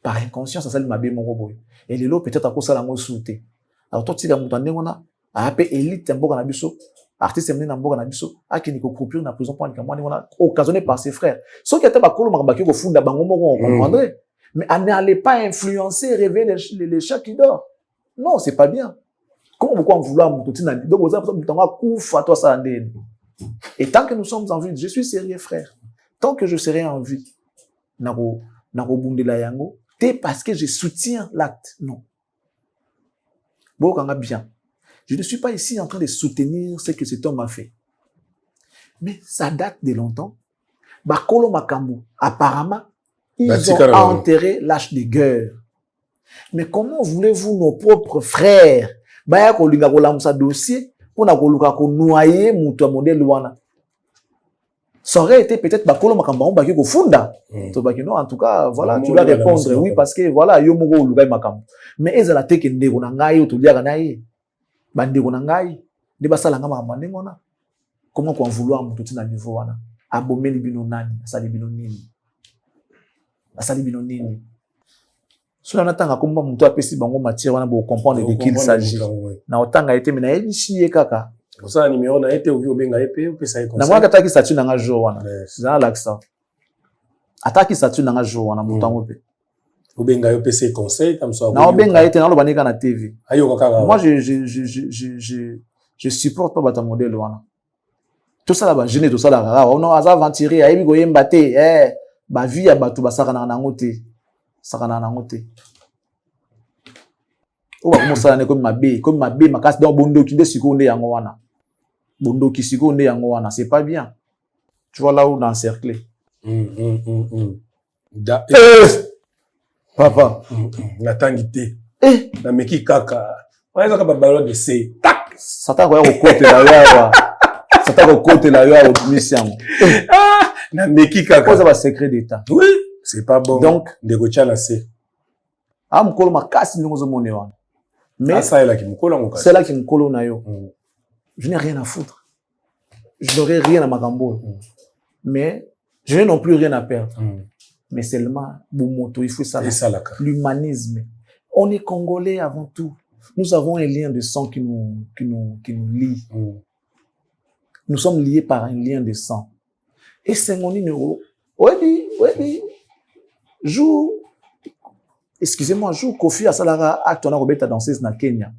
Par inconscience, ça m'a mon robot. Et les lots, peut-être à cause de la mot sauté. Alors, toi, tu as moutonné, on a appelé élite, un bon canabiso, artiste, un bon canabiso, à qui n'est qu'au coupure, n'a plus en point, on a occasionné par ses frères. Sauf qu'il y a pas de marbaqué au fond d'un bango, on comprendrait. Mais elle n'allait pas influencer, réveiller les chats qui dorment. Non, c'est pas bien. Comment pourquoi on vouloir moutotina? Donc, vous avez besoin toi ça. Et tant que nous sommes en vie, je suis sérieux, frère. Tant que je serai en vie, nako bundela yango, t'es parce que je soutiens l'acte. Non. Bon, quand bien. Je ne suis pas ici en train de soutenir ce que cet homme a fait. Mais ça date de longtemps. Bakolo Makambu, apparemment, ils ont enterré l'âge de guerre. Mais comment voulez-vous nos propres frères baya ko linga ko lamsa dossier pour na ko luka ko noyer muto modèle wana? Ça aurait été peut-être bakolo makamba on baki ko funda. To baki non en tout cas voilà tu vas répondre oui parce que voilà yo moko luka makambo. Mais ezala te ke ndeko na ngai to liaka na ye. Ba ndeko na ngai de basala ngama mamandengo na. Comment ko en vouloir muto tina niveau wana? Abomeli bino nani? Asali bino nini? Asali bino nini? Cela n'attend comme muto apesi bango matière wana pour comprendre de qui il s'agit. Na otanga été mais na ebishi kaka. Ça numéro na été obi obenga epé ou pesa conseil. Na moi kataki statut na jour wana. Ça l'accent. Ataki statut na jour wana muto ngope. Obenga yo pesa conseil comme ça. Na obenga été na lo banika na TV. Ayo kaka. Moi je supporte pas bata modèle wana. Tout ça là ba jeune tout ça là. On a aventuré ayebi go yemba te ba vie ya batu basaka na ngote. Sakana na ngote. Oba komosala ne comme mabe makasi dans bondoki de sikonde yango wana. Bondoki sikonde yango wana, c'est pas bien. Tu vois là où on est encerclé. Papa, natangité. Na meki kaka. Ouais ça ka ballon de C. Tac. Satan ko ya ko côté là ya. Satan au côté là, il y a au mission. Na meki kaka. Quoi ça va secret d'état? Oui, c'est pas bon. Donc, de gocha na se. Ah, mukolo makasi ndongo zo monewa. Mais ça est là qui mukolo ngokasi. C'est là qui mukolo na yo. Je n'ai rien à foutre. Je n'aurai rien à Magambo. Mais je n'ai non plus rien à perdre. Mais seulement Boumoto, il faut ça. L'humanisme. On est Congolais avant tout. Nous avons un lien de sang qui nous lie. Nous sommes liés par un lien de sang. Et c'est mon numéro. Oui, joue. Excusez-moi, joue Kofi Asalara acte on a Robert danseuse na Kenya.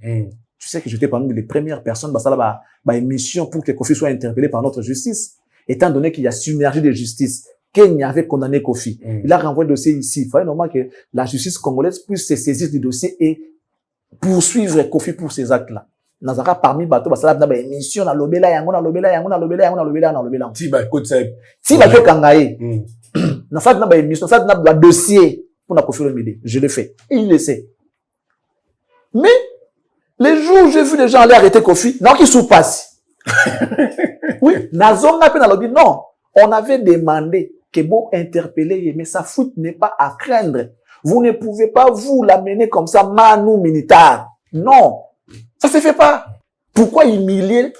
Tu sais que j'étais parmi les premières personnes bah émission pour que Kofi soit interpellé par notre justice. Étant donné qu'il y a synergie de justice, Kenya avait condamné Kofi. Il a renvoyé le dossier ici. Il fallait normalement que la justice congolaise puisse se saisir du dossier et poursuivre Kofi pour ces actes-là. Nazara parmi bateau basala na ba émission na lobela yango na lobela. Si ba côté ça. Si ba kangaye. Na ça na ba émission, ça na ba dossier pour na Kofi Olomide. Je le fais. Et il le sait. Mais les jours où j'ai vu les gens aller arrêter Kofi, non qui sous passe. Oui, nazonga pe na lobi non, on avait demandé que bon interpeller mais sa faute n'est pas à craindre. Vous ne pouvez pas vous l'amener comme ça manu militaire. Non. Ça se fait pas. Pourquoi humilier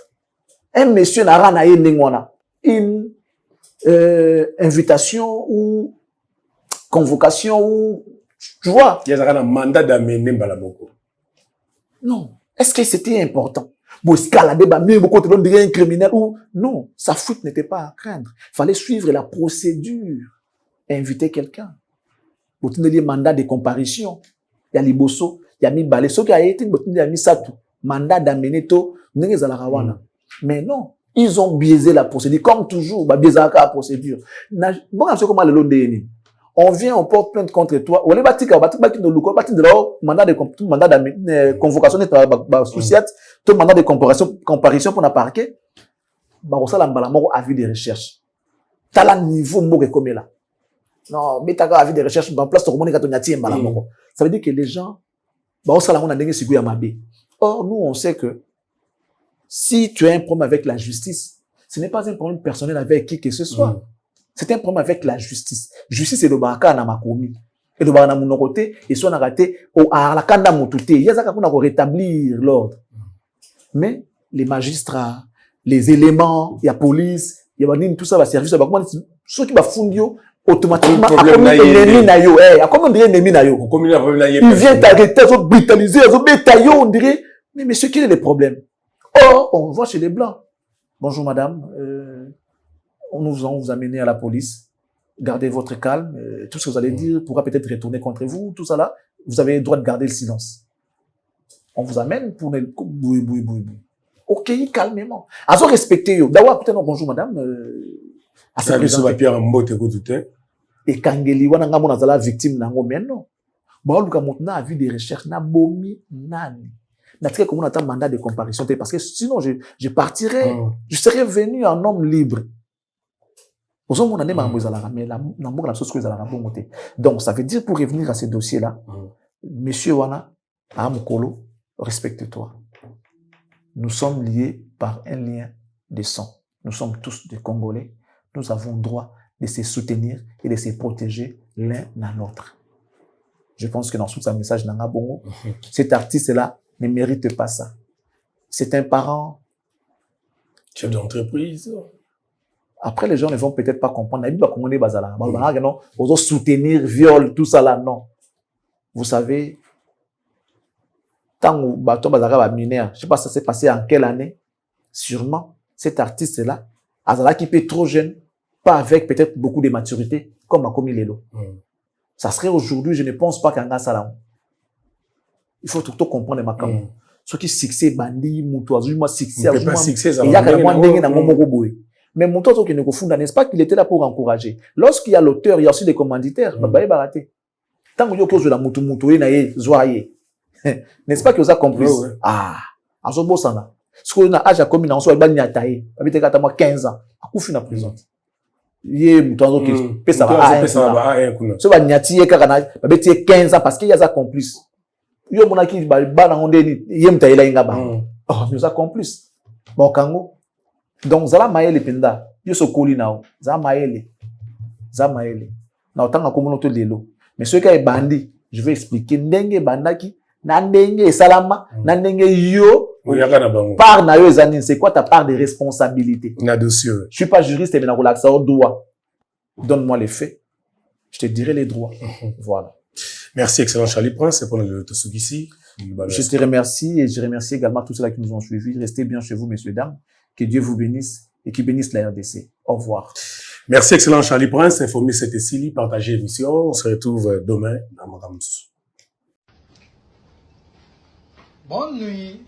un monsieur Narana Nengwana? Une invitation ou convocation ou tu vois? Il y a un mandat d'amener Mbalamoko. Non. Est-ce que c'était important? Bon, escalader, même beaucoup de gens un criminel ou non, sa faute n'était pas à craindre. Il fallait suivre la procédure. Inviter quelqu'un. Pour tenir le mandat de comparution. Il y a Liboso, il y a Mibale, ce qui a été, il y a Misatu. Mandat d'amener tout, mais non, ils ont biaisé la procédure, comme toujours, biaisé la procédure. Bon, comment on vient, on porte plainte contre toi, on est bâti, mandat de convocation, tout mandat de comparution pour la parquet, on a un avis de recherche. T'as la niveau mot comme là. Non, mais t'as un avis de recherche, en place, ça veut dire que les gens, on a des gens qui Or, nous, on sait que si tu as un problème avec la justice, ce n'est pas un problème personnel avec qui que ce soit. C'est un problème avec la justice. Justice, c'est le baraka na makomi. Et le baraka na monokoté, et soit na raté, ou à la kanda moutouté. Il y a ça qu'on a rétablir l'ordre. Mais les magistrats, les éléments, il y a police, il y a tout ça va servir. Ceux qui va fondre automatiquement, il vient t'arrêter, ils ont brutalisé, ils ont bétaillé, on dirait, mais monsieur, quel est le problème? Or, on voit chez les Blancs. Bonjour madame, nous allons vous amener à la police, gardez votre calme, tout ce que vous allez dire pourra peut-être retourner contre vous, tout ça là, vous avez le droit de garder le silence. On vous amène pour les ok, calmement. Alors, respectez vous. D'abord, peut-être bonjour madame, à se présenter. Et Kangeli, wana nga mona zala victime nango maintenant. Ba luka motna avis de recherche na bomi nani. Na tika comme on attend mandat de comparution parce que sinon je partirais, je serais venu en homme libre. Ozo mona ne mambo zala mais la nambo la chose que zala bongo te. Donc ça veut dire pour revenir à ce dossier là, monsieur wana Amukolo, respecte-toi. Nous sommes liés par un lien de sang. Nous sommes tous des Congolais. Nous avons droit de se soutenir et de se protéger l'un à l'autre. Je pense que dans tout ce message, cet artiste-là ne mérite pas ça. C'est un parent. Chef d'entreprise. Après, les gens ne vont peut-être pas comprendre. Ils vont soutenir, viol, tout ça là, non. Vous savez, tant que bateau bazara mineur, je sais pas ça s'est passé en quelle année, sûrement, cet artiste-là, Azala qui peut trop jeune, pas avec peut-être beaucoup de maturité, comme Makomi Lelo. Ça serait aujourd'hui, je ne pense pas qu'un gars salam. Il faut tout comprendre ma cam. Ceux qui succès bandi, moutoisu, moi succès, il y a quand même des gens dans mon boboé. Mais mon tour qui ne confond, n'est-ce pas qu'il était là pour encourager. Lorsqu'il y a l'auteur, il y a aussi des commanditaires. Babaye baraté. Tant que yo la moutou na zoaye. N'est-ce pas que vous avez compris? Ah, en ce beau sana. Ce qu'on a âge à commun en soi, il y a taillé. Habité qu'à moi 15 ans. À coup fin à prison. Yé mouton qui pèse ça va. Ce va nyati yé kakana. Habité 15 ans parce qu'il y a sa complice. Yo mon aki ba na ondeni yé mtaïla inga ba. Oh, nous a complice. Bon kango. Donc, zala maele penda. Yo so koli nao. Zala maele. Zala maele. Na otanga komono to lelo. Mais ce qui est bandi, je vais expliquer. Ndenge bandaki, na ndenge salama, na ndenge yo. Part na yo zanine, c'est quoi ta part de responsabilité? Na dossier. Je suis pas juriste, mais na relaxa au droit. Donne-moi les faits. Je te dirai les droits. Voilà. Merci, excellent Charlie Prince, c'est pour le Tosugi. Je te remercie et je remercie également tous ceux qui nous ont suivis. Restez bien chez vous, messieurs, dames. Que Dieu vous bénisse et qu'il bénisse la RDC. Au revoir. Merci, excellent Charlie Prince. Informé, c'était Silly. Partagez l'émission. On se retrouve demain dans Mogamous. Bonne nuit.